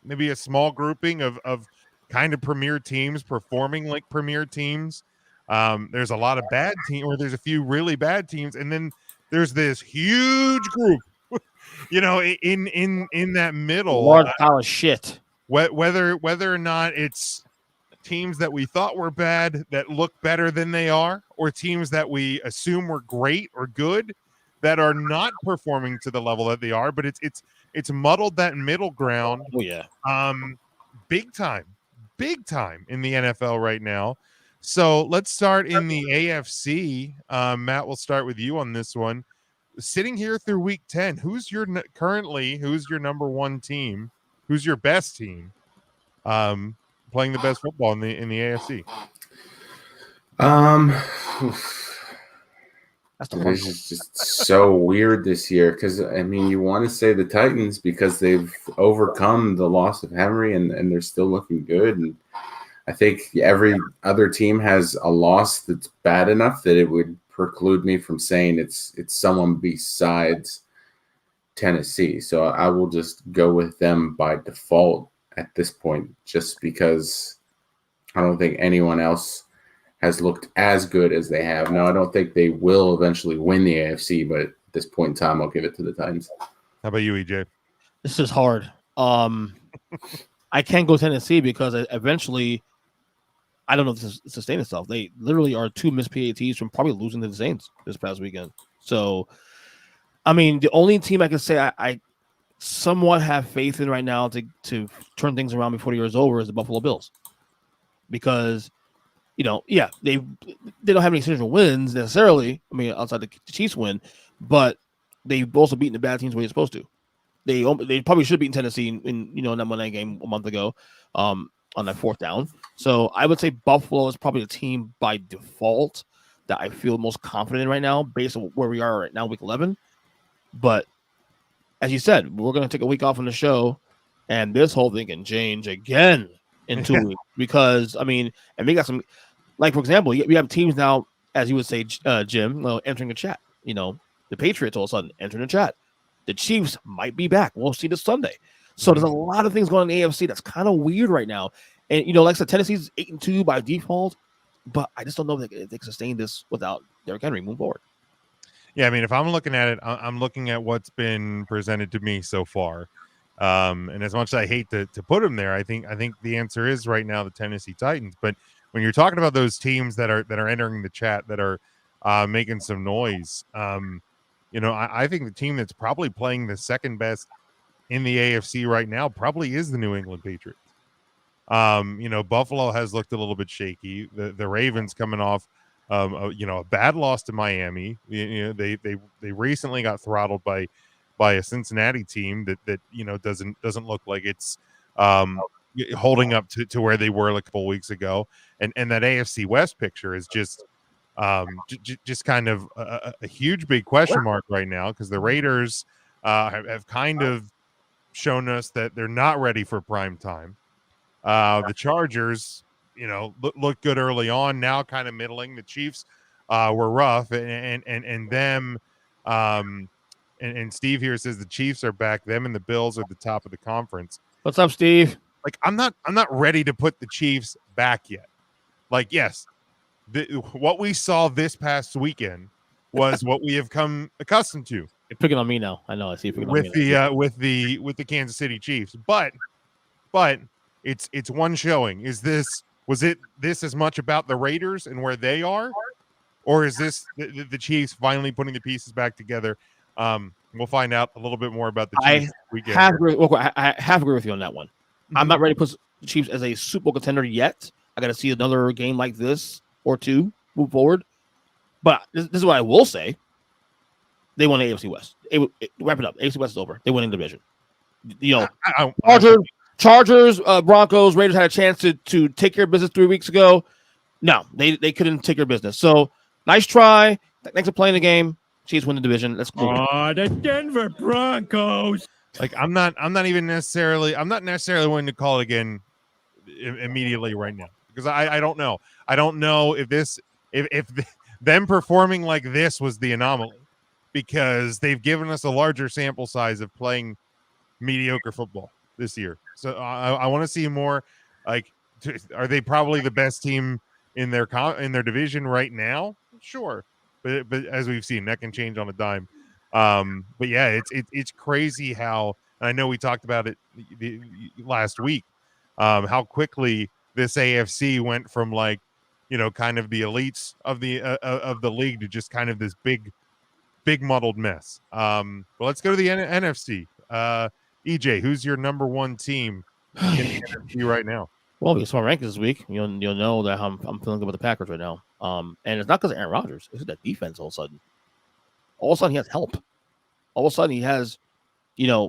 maybe a small grouping of kind of premier teams performing like premier teams. There's a lot of bad teams, or there's a few really bad teams, and then there's this huge group, in that middle, large pile of shit. Whether or not it's teams that we thought were bad that look better than they are, or teams that we assume were great or good that are not performing to the level that they are, but it's muddled that middle ground. Oh yeah. Big time in the NFL right now. So let's start in the AFC. Matt, we'll start with you on this one. Sitting here through week 10, who's your number one team? Who's your best team? Playing the best football in the AFC. This is just so weird this year because you want to say the Titans because they've overcome the loss of Henry and they're still looking good. And I think every other team has a loss that's bad enough that it would preclude me from saying it's someone besides Tennessee. So I will just go with them by default at this point, just because I don't think anyone else has looked as good as they have. Now, I don't think they will eventually win the AFC, but at this point in time, I'll give it to the Titans. How about you, EJ? This is hard. I can't go Tennessee because eventually, I don't know if this sustain itself. They literally are 2 missed PATs from probably losing to the Saints this past weekend. So, the only team I can say I somewhat have faith in right now to turn things around before the year is over is the Buffalo Bills, because they don't have any signature wins necessarily. Outside the Chiefs win, but they've also beaten the bad teams where you're supposed to. They probably should have beaten Tennessee in that Monday game a month ago on that 4th down. So I would say Buffalo is probably the team by default that I feel most confident in right now based on where we are right now, week 11. But as you said, we're going to take a week off on the show, and this whole thing can change again in 2 weeks because, and we got some, like, for example, we have teams now, as you would say, Jim, entering the chat. The Patriots all of a sudden entering the chat. The Chiefs might be back. We'll see this Sunday. So there's a lot of things going on in the AFC that's kind of weird right now. And, like I said, Tennessee's 8-2 by default, but I just don't know if they can sustain this without Derrick Henry moving forward. Yeah, if I'm looking at it, I'm looking at what's been presented to me so far. And as much as I hate to put them there, I think the answer is right now the Tennessee Titans. But when you're talking about those teams that are entering the chat that are making some noise, I think the team that's probably playing the second best in the AFC right now probably is the New England Patriots. Buffalo has looked a little bit shaky. The Ravens coming off a bad loss to Miami. They recently got throttled by a Cincinnati team that doesn't look like it's holding up to where they were like a couple weeks ago. And that AFC West picture is just kind of a huge big question mark right now, because the Raiders have kind of shown us that they're not ready for prime time. The Chargers, look good early on, now kind of middling. The Chiefs were rough, and them. And Steve here says the Chiefs are back. Them and the Bills are the top of the conference. What's up, Steve? Like, I'm not ready to put the Chiefs back yet. Like, yes, what we saw this past weekend was what we have come accustomed to. You're picking on me now. I know. I see you picking with on me the with the Kansas City Chiefs, but it's one showing. Was it as much about the Raiders and where they are, or is this the Chiefs finally putting the pieces back together? We'll find out a little bit more about the Chiefs. I have to agree with you on that one. Mm-hmm. I'm not ready to put the Chiefs as a Super Bowl contender yet. I got to see another game like this or two move forward. But this is what I will say. They won the AFC West. Wrap it up. AFC West is over. They win the division. Chargers, Broncos, Raiders had a chance to take care of business 3 weeks ago. No, they couldn't take care of business. So nice try. Thanks for playing the game. Chiefs win the division. Let's go. The Denver Broncos. Like, I'm not necessarily willing to call it again immediately right now, because I don't know. I don't know if them performing like this was the anomaly, because they've given us a larger sample size of playing mediocre football this year. So I want to see more. Like, are they probably the best team in their division right now? Sure, but as we've seen, that can change on a dime. But yeah, it's crazy how, and I know we talked about it last week, how quickly this AFC went from like, kind of the elites of the league to just kind of this big muddled mess. But let's go to the NFC. EJ, who's your number one team in the NFC right now? Well, we saw rankings this week. You'll know that I'm feeling good about the Packers right now. And it's not because of Aaron Rodgers. It's that defense all of a sudden. All of a sudden he has help. All of a sudden he has, a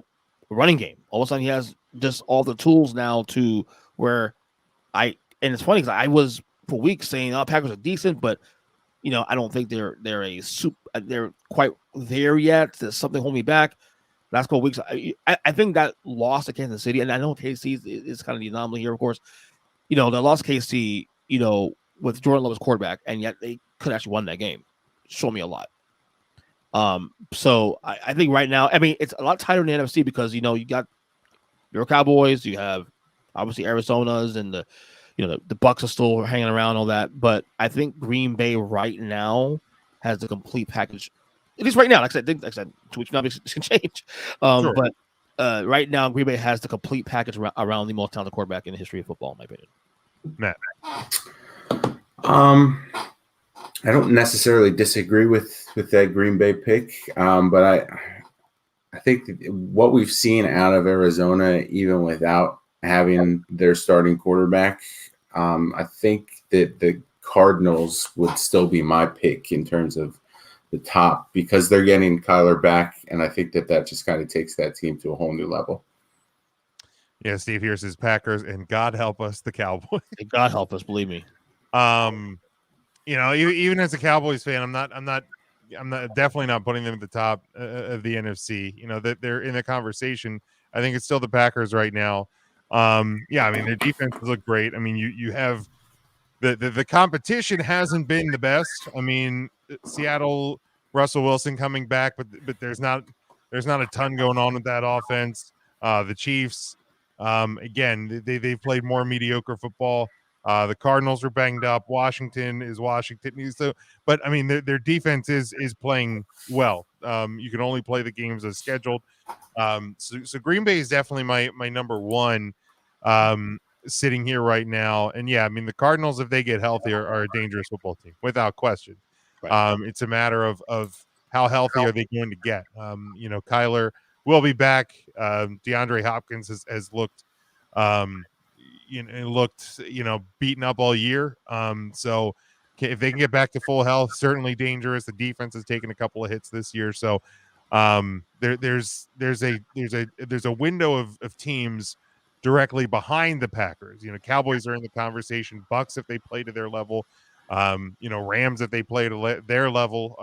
running game. All of a sudden he has just all the tools now to where and it's funny because I was for weeks saying, Packers are decent, but I don't think they're quite there yet. There's something holding me back. Last couple of weeks, I think that loss to Kansas City, and I know KC is kind of the anomaly here, of course. They lost KC, with Jordan Love as quarterback, and yet they could actually won that game. Show me a lot. So I think right now, it's a lot tighter in the NFC because you got your Cowboys, you have obviously Arizona's, and the Bucks are still hanging around, all that. But I think Green Bay right now has the complete package. At least right now, like I said, 2 weeks from now, this can change. Sure. But right now, Green Bay has the complete package around the most talented quarterback in the history of football, in my opinion. Matt. I don't necessarily disagree with that Green Bay pick, but I think what we've seen out of Arizona, even without having their starting quarterback, I think that the Cardinals would still be my pick in terms of the top because they're getting Kyler back, and I think that just kind of takes that team to a whole new level. Yeah, Steve here says Packers, and God help us, the Cowboys. God help us, believe me. Even as a Cowboys fan, I'm not definitely not putting them at the top of the NFC. That they're in the conversation. I think it's still the Packers right now. Their defenses look great. You have the competition hasn't been the best. Seattle, Russell Wilson coming back, but there's not a ton going on with that offense. The Chiefs, again, they've played more mediocre football. The Cardinals are banged up. Washington is Washington. So, but their defense is playing well. You can only play the games as scheduled. So Green Bay is definitely my number one sitting here right now. And the Cardinals, if they get healthy, are a dangerous football team without question. Right. It's a matter of how healthy are they going to get. Kyler will be back. DeAndre Hopkins has looked beaten up all year. So if they can get back to full health, certainly dangerous. The defense has taken a couple of hits this year. So there's a window of teams directly behind the Packers. Cowboys are in the conversation. Bucks, if they play to their level, Rams, if they play to their level,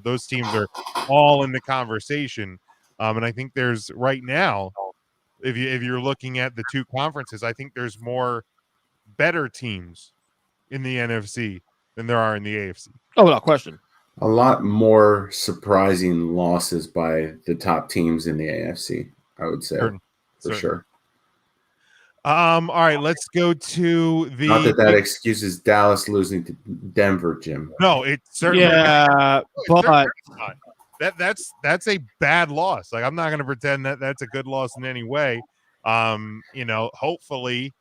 those teams are all in the conversation. And I think there's right now, if you're looking at the two conferences, I think there's more better teams in the NFC than there are in the AFC. Oh, without question. A lot more surprising losses by the top teams in the AFC, I would say, for sure. All right, let's go to the. Not that excuses Dallas losing to Denver, Jim. No, it certainly. Yeah, but that's a bad loss. Like, I'm not going to pretend that that's a good loss in any way. Hopefully,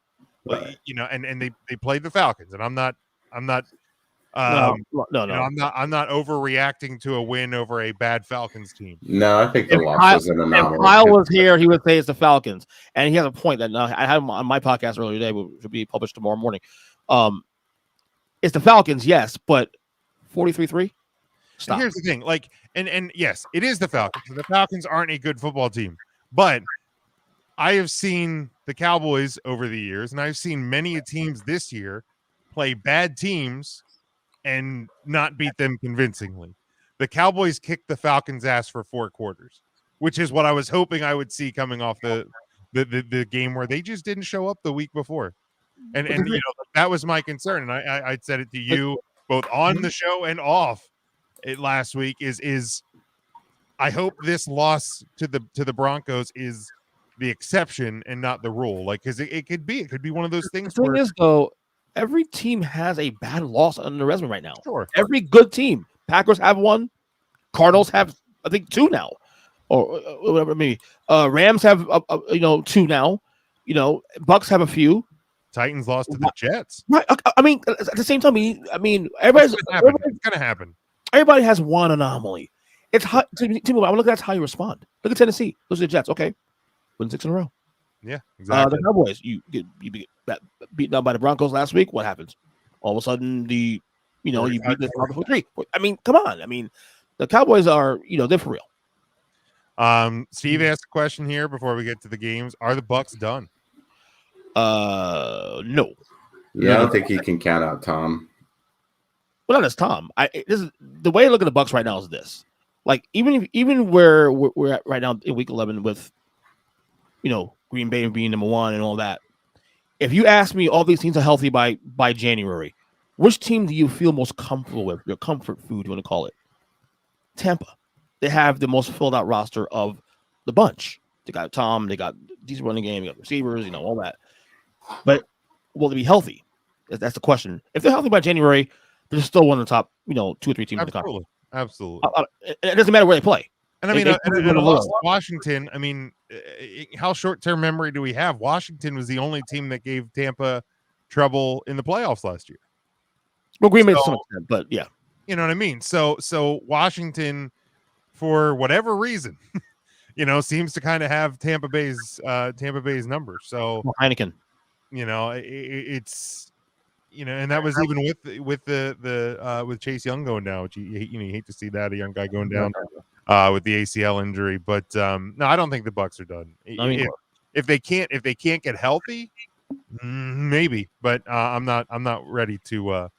right. And they played the Falcons, and I'm not. No. I'm not overreacting to a win over a bad Falcons team. No, I think the loss was an anomaly. If Kyle was here, he would say it's the Falcons, and he has a point that I had him on my podcast earlier today, which will be published tomorrow morning. It's the Falcons, yes, but 43-3. Stop. And here's the thing, and yes, it is the Falcons. The Falcons aren't a good football team, but I have seen the Cowboys over the years, and I've seen many teams this year play bad teams and not beat them convincingly. The Cowboys kicked the Falcons' ass for 4 quarters, which is what I was hoping I would see coming off the game where they just didn't show up the week before. And that was my concern. And I said it to you both on the show and off it last week is I hope this loss to the Broncos is the exception and not the rule. Like, because it could be one of those things. The thing is, though, every team has a bad loss on their resume right now. Sure. Every good team. Packers have one. Cardinals have, I think, 2 now, or whatever. Maybe Rams have, 2 now. Bucks have a few. Titans lost to the Jets. Right. I mean, at the same time, everybody's it's gonna happen. Everybody has one anomaly. It's hot. I'm looking. That's how you respond. Look at Tennessee. Look at the Jets. Okay, win 6 in a row. Yeah, exactly. The Cowboys. You get beaten up by the Broncos last week. What happens? All of a sudden, you beat the Falcons for 3. I mean, come on. I mean, the Cowboys are, they're for real. Steve asked a question here before we get to the games. Are the Bucks done? No. Yeah, I don't think you can count out Tom. Well, not as Tom. This is the way I look at the Bucks right now is this. Like, even where we're at right now in week 11 with, Green Bay being number 1 and all that. If you ask me, all these teams are healthy by January, which team do you feel most comfortable with? Your comfort food, you want to call it? Tampa. They have the most filled out roster of the bunch. They got Tom, they got decent running game, they got receivers, all that. But will they be healthy? That's the question. If they're healthy by January, they're still one of the top, 2 or 3 teams in the country. Absolutely. It doesn't matter where they play. And I mean, Washington, I mean, how short-term memory do we have? Washington was the only team that gave Tampa trouble in the playoffs last year. Well, Green Bay to some extent, but yeah. You know what I mean? So Washington, for whatever reason, seems to kind of have Tampa Bay's number. So Heineken, it's and that was even with Chase Young going down, which you hate to see that, a young guy going down with the ACL injury. But no, I don't think the Bucks are done. If they can't get healthy, maybe. But I'm not ready to.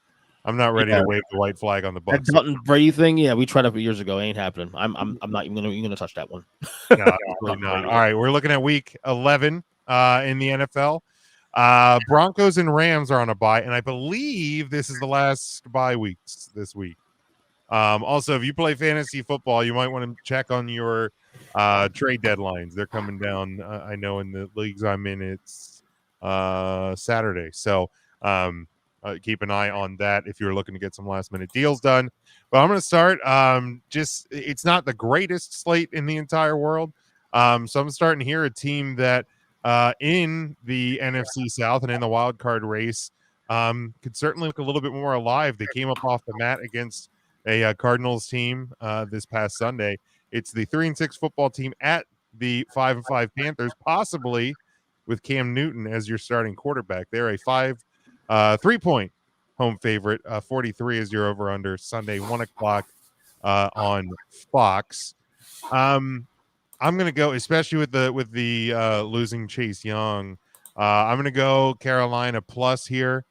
I'm not ready to wave the white flag on the Bucks. That Dalton Brady thing, yeah, we tried it years ago. It ain't happening. I'm not even gonna touch that one. No, absolutely not. All right, we're looking at week 11 in the NFL. Broncos and Rams are on a bye, and I believe this is the last bye weeks this week. Also, if you play fantasy football, you might want to check on your trade deadlines. They're coming down. I know in the leagues I'm in, it's Saturday. So keep an eye on that if you're looking to get some last-minute deals done. But I'm going to start. It's not the greatest slate in the entire world. So I'm starting here a team that in the NFC South and in the wild card race could certainly look a little bit more alive. They came up off the mat against a Cardinals team this past Sunday. It's the 3-6 football team at the 5-5 Panthers, possibly with Cam Newton as your starting quarterback. They're a 3-point home favorite. 43 is your over/under. Sunday, 1:00 on Fox. I'm going to go, especially with the losing Chase Young. I'm going to go Carolina plus here.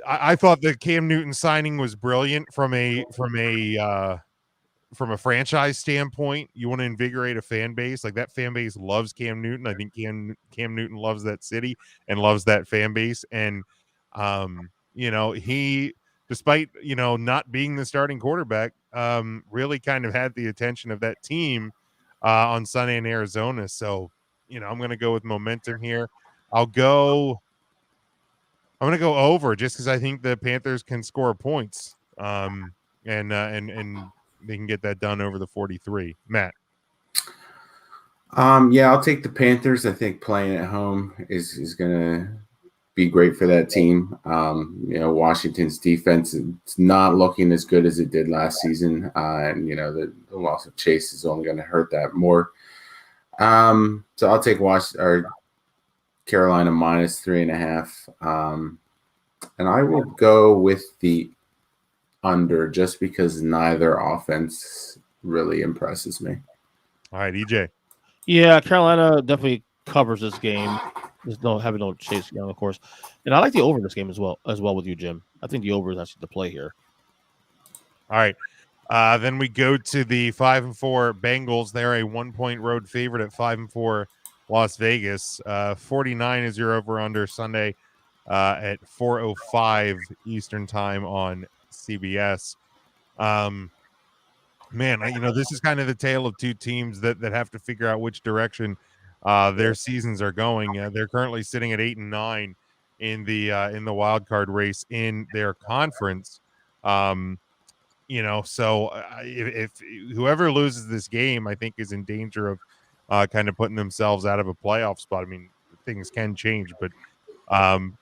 I thought the Cam Newton signing was brilliant from a franchise standpoint. You want to invigorate a fan base. Like, that fan base loves Cam Newton. I think Cam Newton loves that city and loves that fan base. And he, despite not being the starting quarterback, really kind of had the attention of that team on Sunday in Arizona. So I'm going to go with momentum here. I'm going to go over just because I think the Panthers can score points, and they can get that done over the 43. Matt. Yeah, I'll take the Panthers. I think playing at home is going to be great for that team. Washington's defense is not looking as good as it did last season, and the loss of Chase is only going to hurt that more. So I'll take Carolina minus 3.5. And I will go with the under just because neither offense really impresses me. All right, EJ. Yeah, Carolina definitely covers this game. There's having no Chase Young, of course. And I like the over in this game as well with you, Jim. I think the over is actually the play here. All right. Then we go to the 5-4 Bengals. They're a 1-point road favorite at 5-4 Las Vegas. 49 is your over/under Sunday at 4:05 Eastern time on CBS. man, this is kind of the tale of two teams that have to figure out which direction their seasons are going. They're currently sitting at 8-9 in the wild card race in their conference. So if whoever loses this game, I think is in danger of kind of putting themselves out of a playoff spot. I mean, things can change, but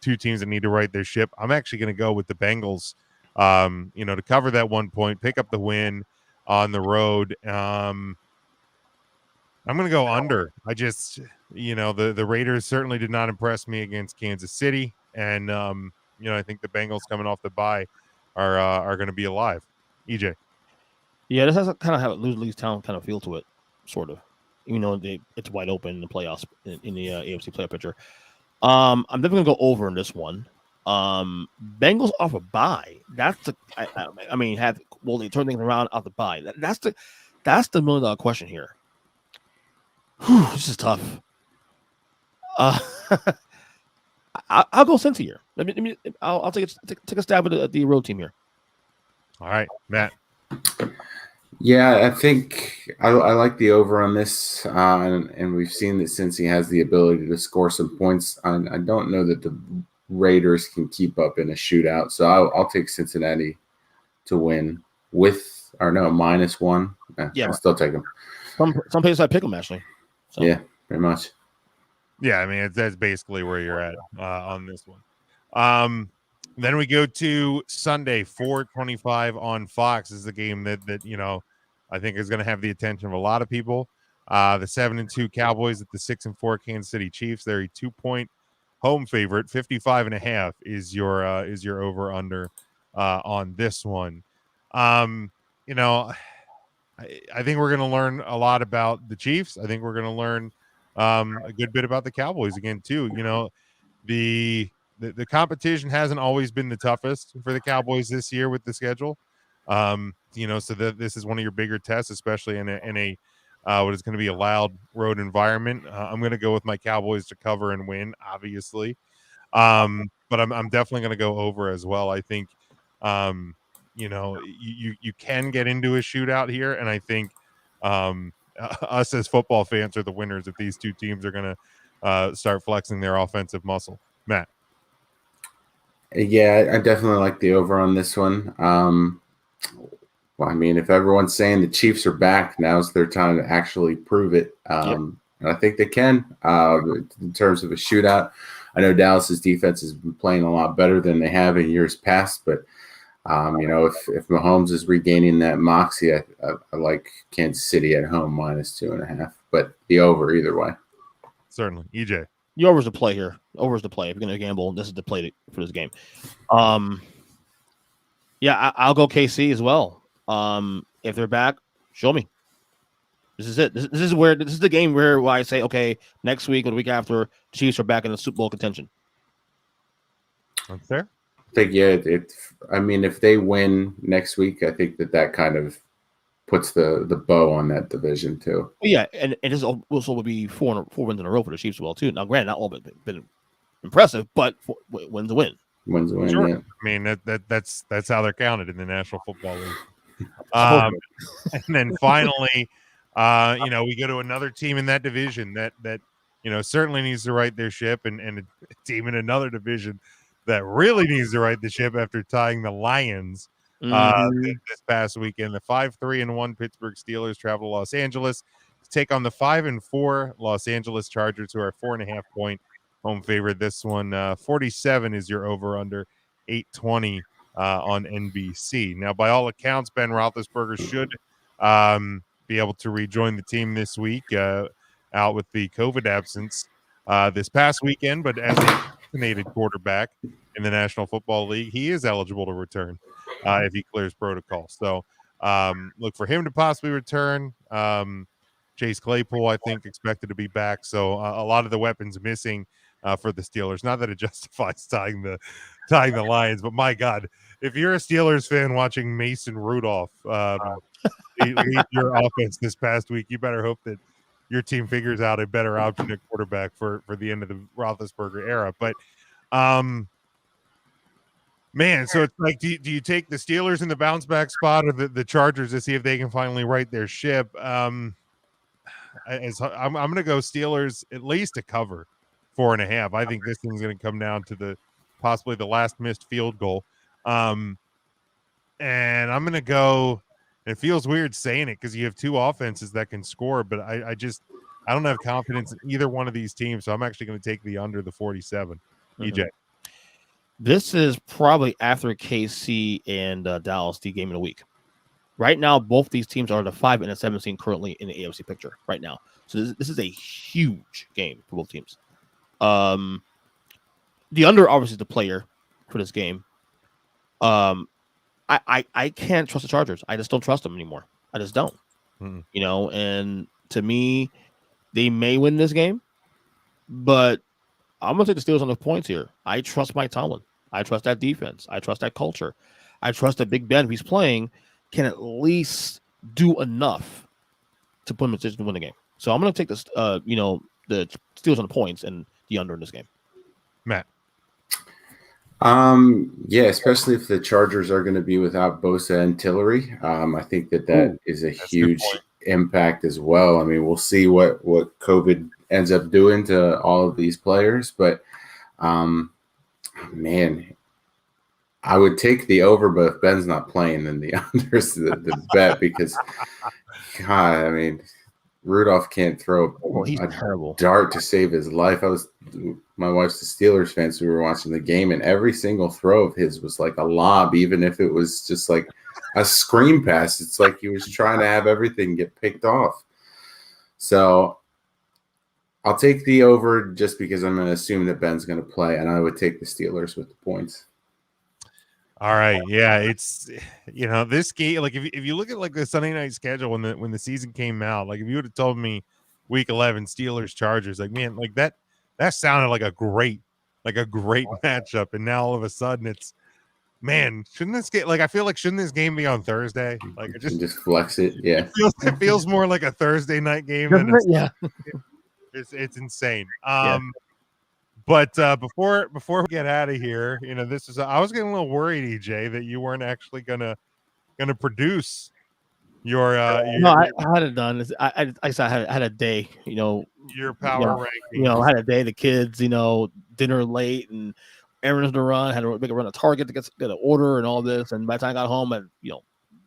two teams that need to right their ship. I'm actually going to go with the Bengals, to cover that 1 point, pick up the win on the road. I'm going to go under. I just, the Raiders certainly did not impress me against Kansas City. And, I think the Bengals coming off the bye are going to be alive. EJ. Yeah, this has a kind of have a lose town kind of feel to it, sort of. Even though it's wide open in the playoffs in the AFC playoff picture. I'm definitely gonna go over in this one. Bengals off a bye. That's the they turn things around off the bye. That's the $1 million question here. Whew, this is tough. I'll go Cincy here. I'll take a stab at the road team here. All right, Matt. Yeah, I think I like the over on this, and we've seen that since he has the ability to score some points, I don't know that the Raiders can keep up in a shootout. So I'll take Cincinnati to win -1. Yeah, I'll still take them. Some places I pick them actually. So. Yeah, very much. Yeah, I mean that's basically where you're at on this one. Then we go to Sunday, 4:25 on Fox. This is the game that I think is going to have the attention of a lot of people. The 7-2 Cowboys at the 6-4 Kansas City Chiefs. They're a 2-point home favorite. 55.5 is your over under on this one. I think we're going to learn a lot about the Chiefs. I think we're going to learn a good bit about the Cowboys again too. The competition hasn't always been the toughest for the Cowboys this year with the schedule. So that this is one of your bigger tests, especially in a what is going to be a loud road environment. I'm going to go with my Cowboys to cover and win, obviously. But I'm definitely going to go over as well. I think, you can get into a shootout here, and I think us as football fans are the winners if these two teams are going to start flexing their offensive muscle. Matt. Yeah, I definitely like the over on this one. Well, I mean, if everyone's saying the Chiefs are back, now's their time to actually prove it. And I think they can in terms of a shootout. I know Dallas's defense has been playing a lot better than they have in years past, but if Mahomes is regaining that moxie, I like Kansas City at home -2.5, but the over either way. Certainly. EJ. The over's the play here. Over's the play. If you're going to gamble, this is the play for this game. Yeah, I'll go KC as well. If they're back, show me. This is it. This is the game where I say, okay, next week or the week after, Chiefs are back in the Super Bowl contention. That's fair. I think if they win next week, I think that kind of puts the bow on that division too. Well, yeah, and this also would be four wins in a row for the Chiefs as well too. Now, granted, not all been impressive, but wins a win. Wins a win. Sure. Yeah. I mean that's how they're counted in the National Football League. And then finally, we go to another team in that division that certainly needs to right their ship, and a team in another division that really needs to right the ship after tying the Lions. This past weekend, the 5-3-1 Pittsburgh Steelers travel to Los Angeles to take on the 5-4 Los Angeles Chargers, who are 4.5-point home favorite. This one, 47 is your over under 820 on NBC. Now, by all accounts, Ben Roethlisberger should be able to rejoin the team this week, out with the COVID absence this past weekend. But as a vaccinated quarterback in the National Football League, he is eligible to return if he clears protocol. So look for him to possibly return. Chase Claypool, I think, expected to be back. So a lot of the weapons missing for the Steelers. Not that it justifies tying the Lions, but my God, if you're a Steelers fan watching Mason Rudolph lead your offense this past week, you better hope that your team figures out a better option at quarterback for the end of the Roethlisberger era. But Man, so it's like, do you take the Steelers in the bounce back spot or the Chargers to see if they can finally right their ship? I'm going to go Steelers at least to cover 4.5. I think this thing's going to come down to possibly the last missed field goal. And I'm going to go. It feels weird saying it because you have two offenses that can score, but I don't have confidence in either one of these teams, so I'm actually going to take the under the 47. EJ. This is probably after KC and Dallas, the game of the week. Right now, both these teams are the 5 and the 7 team currently in the AFC picture right now. So this is a huge game for both teams. The under obviously is the player for this game. I can't trust the Chargers. I just don't trust them anymore. I just don't. You know, and to me, they may win this game, but I'm going to take the Steelers on the points here. I trust Mike Tomlin. I trust that defense. I trust that culture. I trust that Big Ben, if he's playing, can at least do enough to put him in a position to win the game. So I'm going to take this, the Steelers on the points and the under in this game. Matt. Yeah, especially if the Chargers are going to be without Bosa and Tillery. I think that is a huge impact as well. I mean, we'll see what COVID ends up doing to all of these players, but man, I would take the over, but if Ben's not playing, then the under's the bet because, God, I mean, Rudolph can't throw a dart to save his life. My wife's a Steelers fan, so we were watching the game, and every single throw of his was like a lob, even if it was just like a screen pass. It's like he was trying to have everything get picked off. So I'll take the over just because I'm going to assume that Ben's going to play, and I would take the Steelers with the points. All right, yeah, it's this game. Like if you look at like the Sunday night schedule when the season came out, like if you would have told me Week 11 Steelers Chargers, like man, like that sounded like a great matchup, and now all of a sudden it's shouldn't this get like I feel like shouldn't this game be on Thursday? Like it just flex it, yeah. It feels more like a Thursday night game than it's insane. But before we get out of here, I was getting a little worried, EJ, that you weren't actually gonna produce your. No, I had it done. I had a day, your power ranking. I had a day. The kids, dinner late and errands to run. Had to make a run to Target to get an order and all this. And by the time I got home, I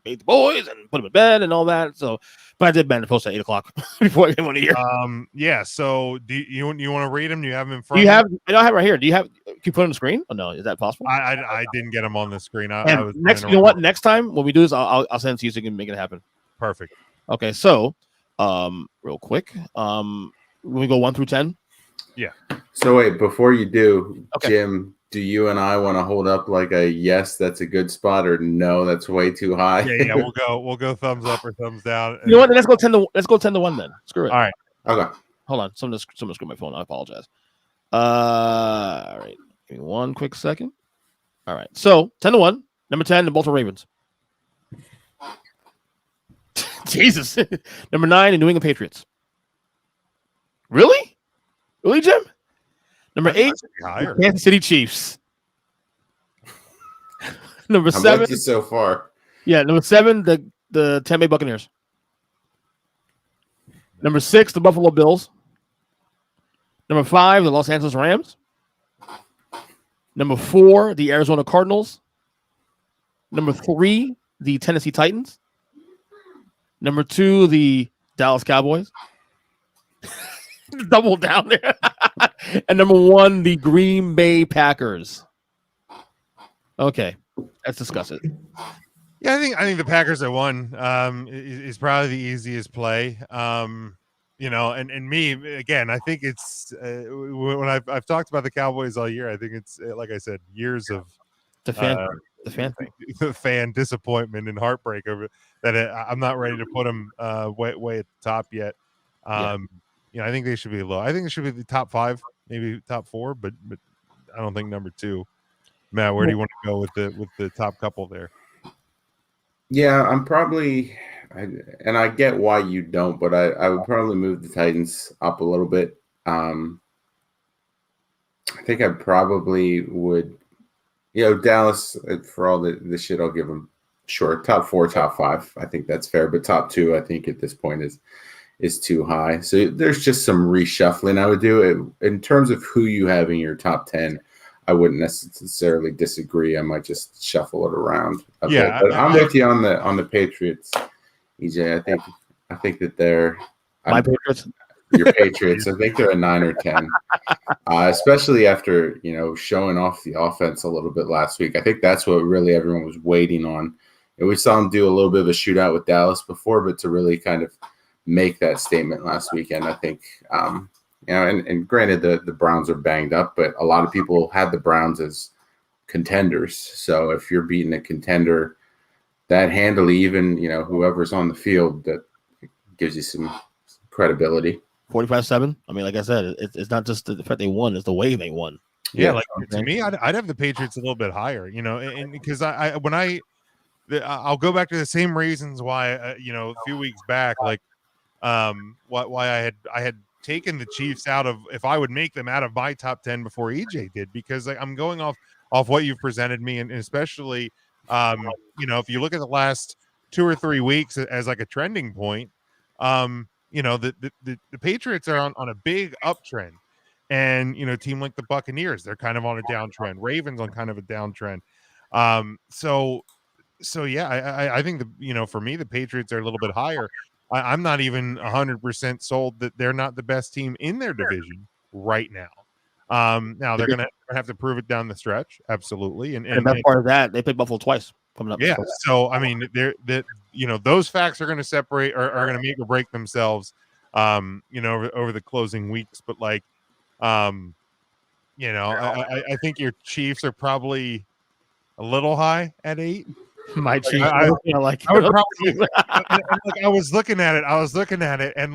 made the boys and put them in bed and all that. So, but I did bend the post at 8:00 before I came on here. Yeah. So, do you want to read them? Do you have them in front? I don't have it right here. Can you put it on the screen? Oh no, is that possible? I didn't get them on the screen. Next, you know what? Next time when we do this, I'll send it to you so you can make it happen. Perfect. Okay. So, real quick, when we go 1 through 10. Yeah. So wait, before you do, Jim, do you and I want to hold up like a yes, that's a good spot, or no, that's way too high? Yeah. We'll go thumbs up or thumbs down. You know what? Let's go 10-1 then. Screw it. All right. Okay. Hold on. Someone screwed my phone. I apologize. All right. Give me one quick second. All right. So 10-1. Number 10, the Baltimore Ravens. Jesus. Number 9, the New England Patriots. Really? Really, Jim? Number 8, the Kansas City Chiefs. Number 7. I'm so far. Yeah, number 7, the Tampa Bay Buccaneers. Number 6, the Buffalo Bills. Number 5, the Los Angeles Rams. Number 4, the Arizona Cardinals. Number 3, the Tennessee Titans. Number 2, the Dallas Cowboys. Double down there. And number 1, the Green Bay Packers. Okay, let's discuss it. Yeah, I think the Packers at 1 is probably the easiest play. And me again, I think it's when I've talked about the Cowboys all year. I think it's like I said, years of the fan thing, the fan disappointment and heartbreak over that. I'm not ready to put them way at the top yet. I think they should be low. I think it should be the top 5, maybe top 4, but I don't think number 2. Matt, where do you want to go with the top couple there? Yeah, I'm probably, and I get why you don't, but I would probably move the Titans up a little bit. I think I probably would Dallas, for all the shit, I'll give them sure top 4, top 5. I think that's fair, but top 2, I think at this point is too high. So there's just some reshuffling I would do. In terms of who you have in your top 10, I wouldn't necessarily disagree. I might just shuffle it around a bit. But I'm with you on the Patriots, EJ. I think that they're Patriots. Your Patriots. I think they're a 9 or 10, especially after showing off the offense a little bit last week. I think that's what really everyone was waiting on. And we saw them do a little bit of a shootout with Dallas before, but to really kind of make that statement last weekend, I think. And granted, the Browns are banged up, but a lot of people had the Browns as contenders. So if you're beating a contender that handily, even whoever's on the field, that gives you some credibility. 45-7. I mean, like I said, it's not just the fact they won; it's the way they won. Yeah, like to me, I'd have the Patriots a little bit higher, and because I'll go back to the same reasons why a few weeks back, like why I had taken the Chiefs out of, if I would make them out of my top 10 before EJ did, because I'm going off what you've presented me, and especially if you look at the last 2 or 3 weeks as like a trending point, the Patriots are on a big uptrend, and a team like the Buccaneers, they're kind of on a downtrend. Ravens on kind of a downtrend. So yeah, I think for me, the Patriots are a little bit higher. I'm not even 100% sold that they're not the best team in their division right now. Now they're gonna have to prove it down the stretch, absolutely. And the best part of that, they played Buffalo twice coming up. Yeah, so I mean, those facts are going to separate, or are going to make or break themselves, over the closing weeks. But I think your Chiefs are probably a little high at 8. My Chiefs, I would probably. I was looking at it, and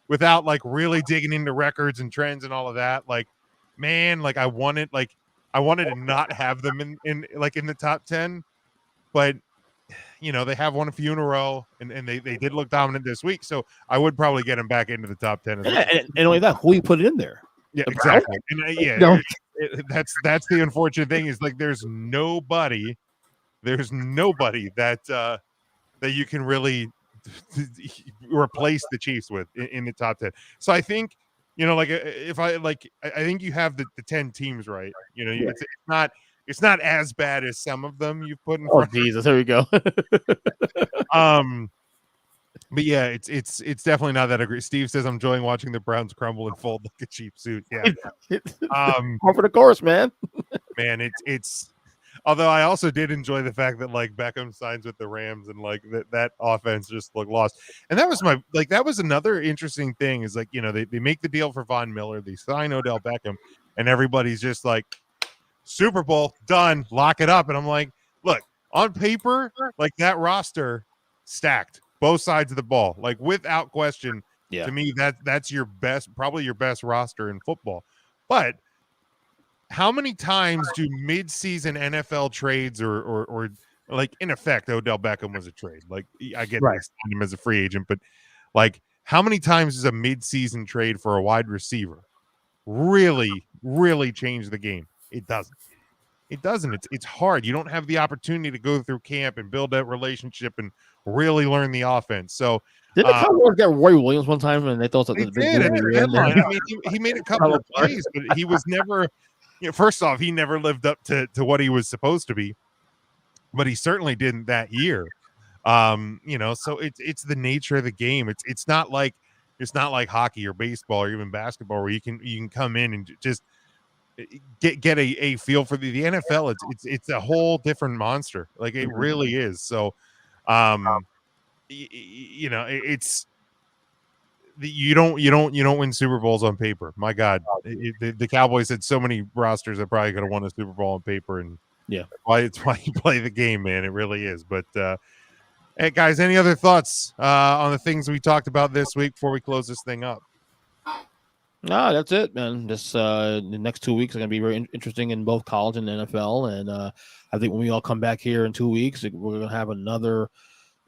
without really digging into records and trends and all of that, I wanted to not have them in the top 10, but they have won a few in a row, and they did look dominant this week, so I would probably get them back into the top 10. And only that, who you put it in there? Yeah, exactly. And that's the unfortunate thing, is there's nobody that you can really replace the Chiefs with in the top 10. So I think, I think you have the 10 teams right. It's not as bad as some of them you've put in front. Oh Jesus, there we go. But yeah, it's definitely not that agree. Steve says, I'm enjoying watching the Browns crumble and fold like a cheap suit. Yeah. For the course, man. Man, it's although I also did enjoy the fact that Beckham signs with the Rams, and that offense just looked lost. And that was that was another interesting thing, is they make the deal for Von Miller, they sign Odell Beckham, and everybody's just Super Bowl done, lock it up. And I'm like, look, on paper, that roster stacked both sides of the ball, without question. Yeah. To me, that's probably your best roster in football. But how many times do mid-season NFL trades or in effect, Odell Beckham was a trade? I get right. Him as a free agent, but how many times does a mid-season trade for a wide receiver really, really change the game? It doesn't. It doesn't. It's hard. You don't have the opportunity to go through camp and build that relationship and really learn the offense. So did the Cowboys get Roy Williams one time, and they thought that he made a couple of plays, but he was never. First off, he never lived up to what he was supposed to be, but he certainly didn't that year. So it's the nature of the game. It's not like hockey or baseball or even basketball, where you can come in and just get a feel for the NFL. It's a whole different monster. It really is. So, it's you don't win Super Bowls on paper. My God, the Cowboys had so many rosters that probably could have won a Super Bowl on paper, and it's why you play the game, man. It really is. But hey, guys, any other thoughts on the things we talked about this week before we close this thing up? No, that's it, man. This the next 2 weeks are going to be very interesting in both college and NFL, and I think when we all come back here in 2 weeks, we're going to have another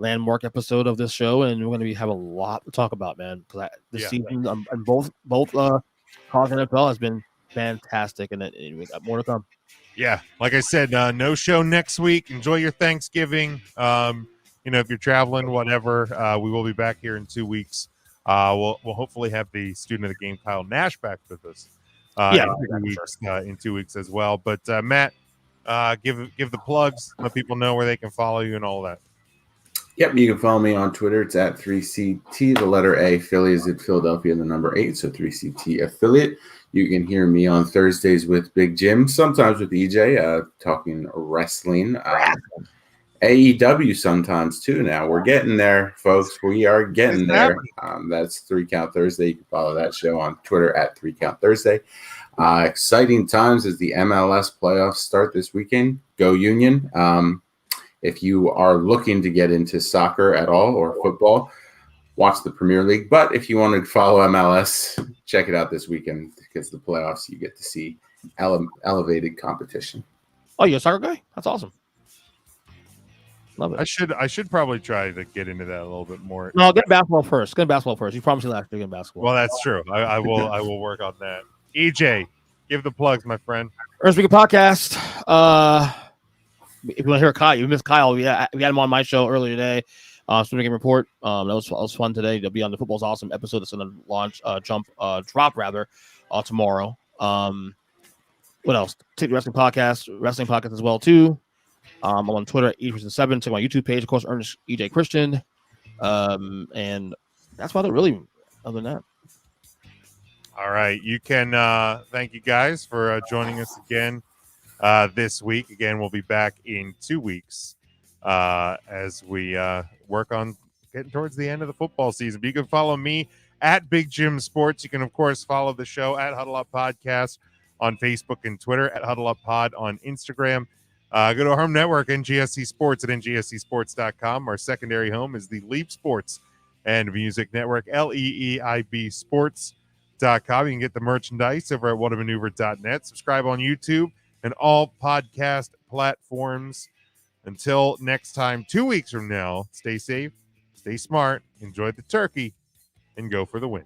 landmark episode of this show, and we're going to have a lot to talk about, man. Because this season and both college and NFL has been fantastic, and we got more to come. Yeah, like I said, no show next week. Enjoy your Thanksgiving. If you're traveling, whatever, we will be back here in 2 weeks. We'll hopefully have the student of the game, Kyle Nash, back with us. In 2 weeks as well. But Matt, give the plugs. Let people know where they can follow you and all that. Yep, you can follow me on Twitter. It's at 3CT. The letter A, Philly is in Philadelphia, and the number 8, so 3CT affiliate. You can hear me on Thursdays with Big Jim, sometimes with EJ, talking wrestling. AEW sometimes too. Now we're getting there, folks. We are getting there. That's 3 Count Thursday. You can follow that show on Twitter at 3 Count Thursday. Exciting times as the MLS playoffs start this weekend. Go Union. If you are looking to get into soccer at all or football, watch the Premier League. But if you want to follow MLS, check it out this weekend because the playoffs, you get to see elevated competition. Oh, you're a soccer guy? That's awesome. Love it. I should probably try to get into that a little bit more. No, get basketball first. Get basketball first. You promised me last year get basketball. Well, that's true. I will work on that. EJ, give the plugs, my friend. Earth Speaker Podcast. If you want to hear Kyle, you missed Kyle. We had him on my show earlier today. Student Game Report. That was fun today to be on the Football's Awesome episode that's going to drop tomorrow. What else? Take the wrestling podcast as well too. I'm on Twitter at E7. Check my YouTube page, of course, Ernest EJ Christian. And that's about it, really. Other than that. All right. You can thank you guys for joining us again this week. Again, we'll be back in 2 weeks as we work on getting towards the end of the football season. But you can follow me at Big Jim Sports. You can, of course, follow the show at Huddle Up Podcast on Facebook and Twitter, at Huddle Up Pod on Instagram. Go to our home network, NGSC Sports at ngscsports.com. Our secondary home is the Leap Sports and Music Network, LEEIB Sports.com. You can get the merchandise over at whatamaneuver.net. Subscribe on YouTube and all podcast platforms. Until next time, 2 weeks from now, stay safe, stay smart, enjoy the turkey, and go for the win.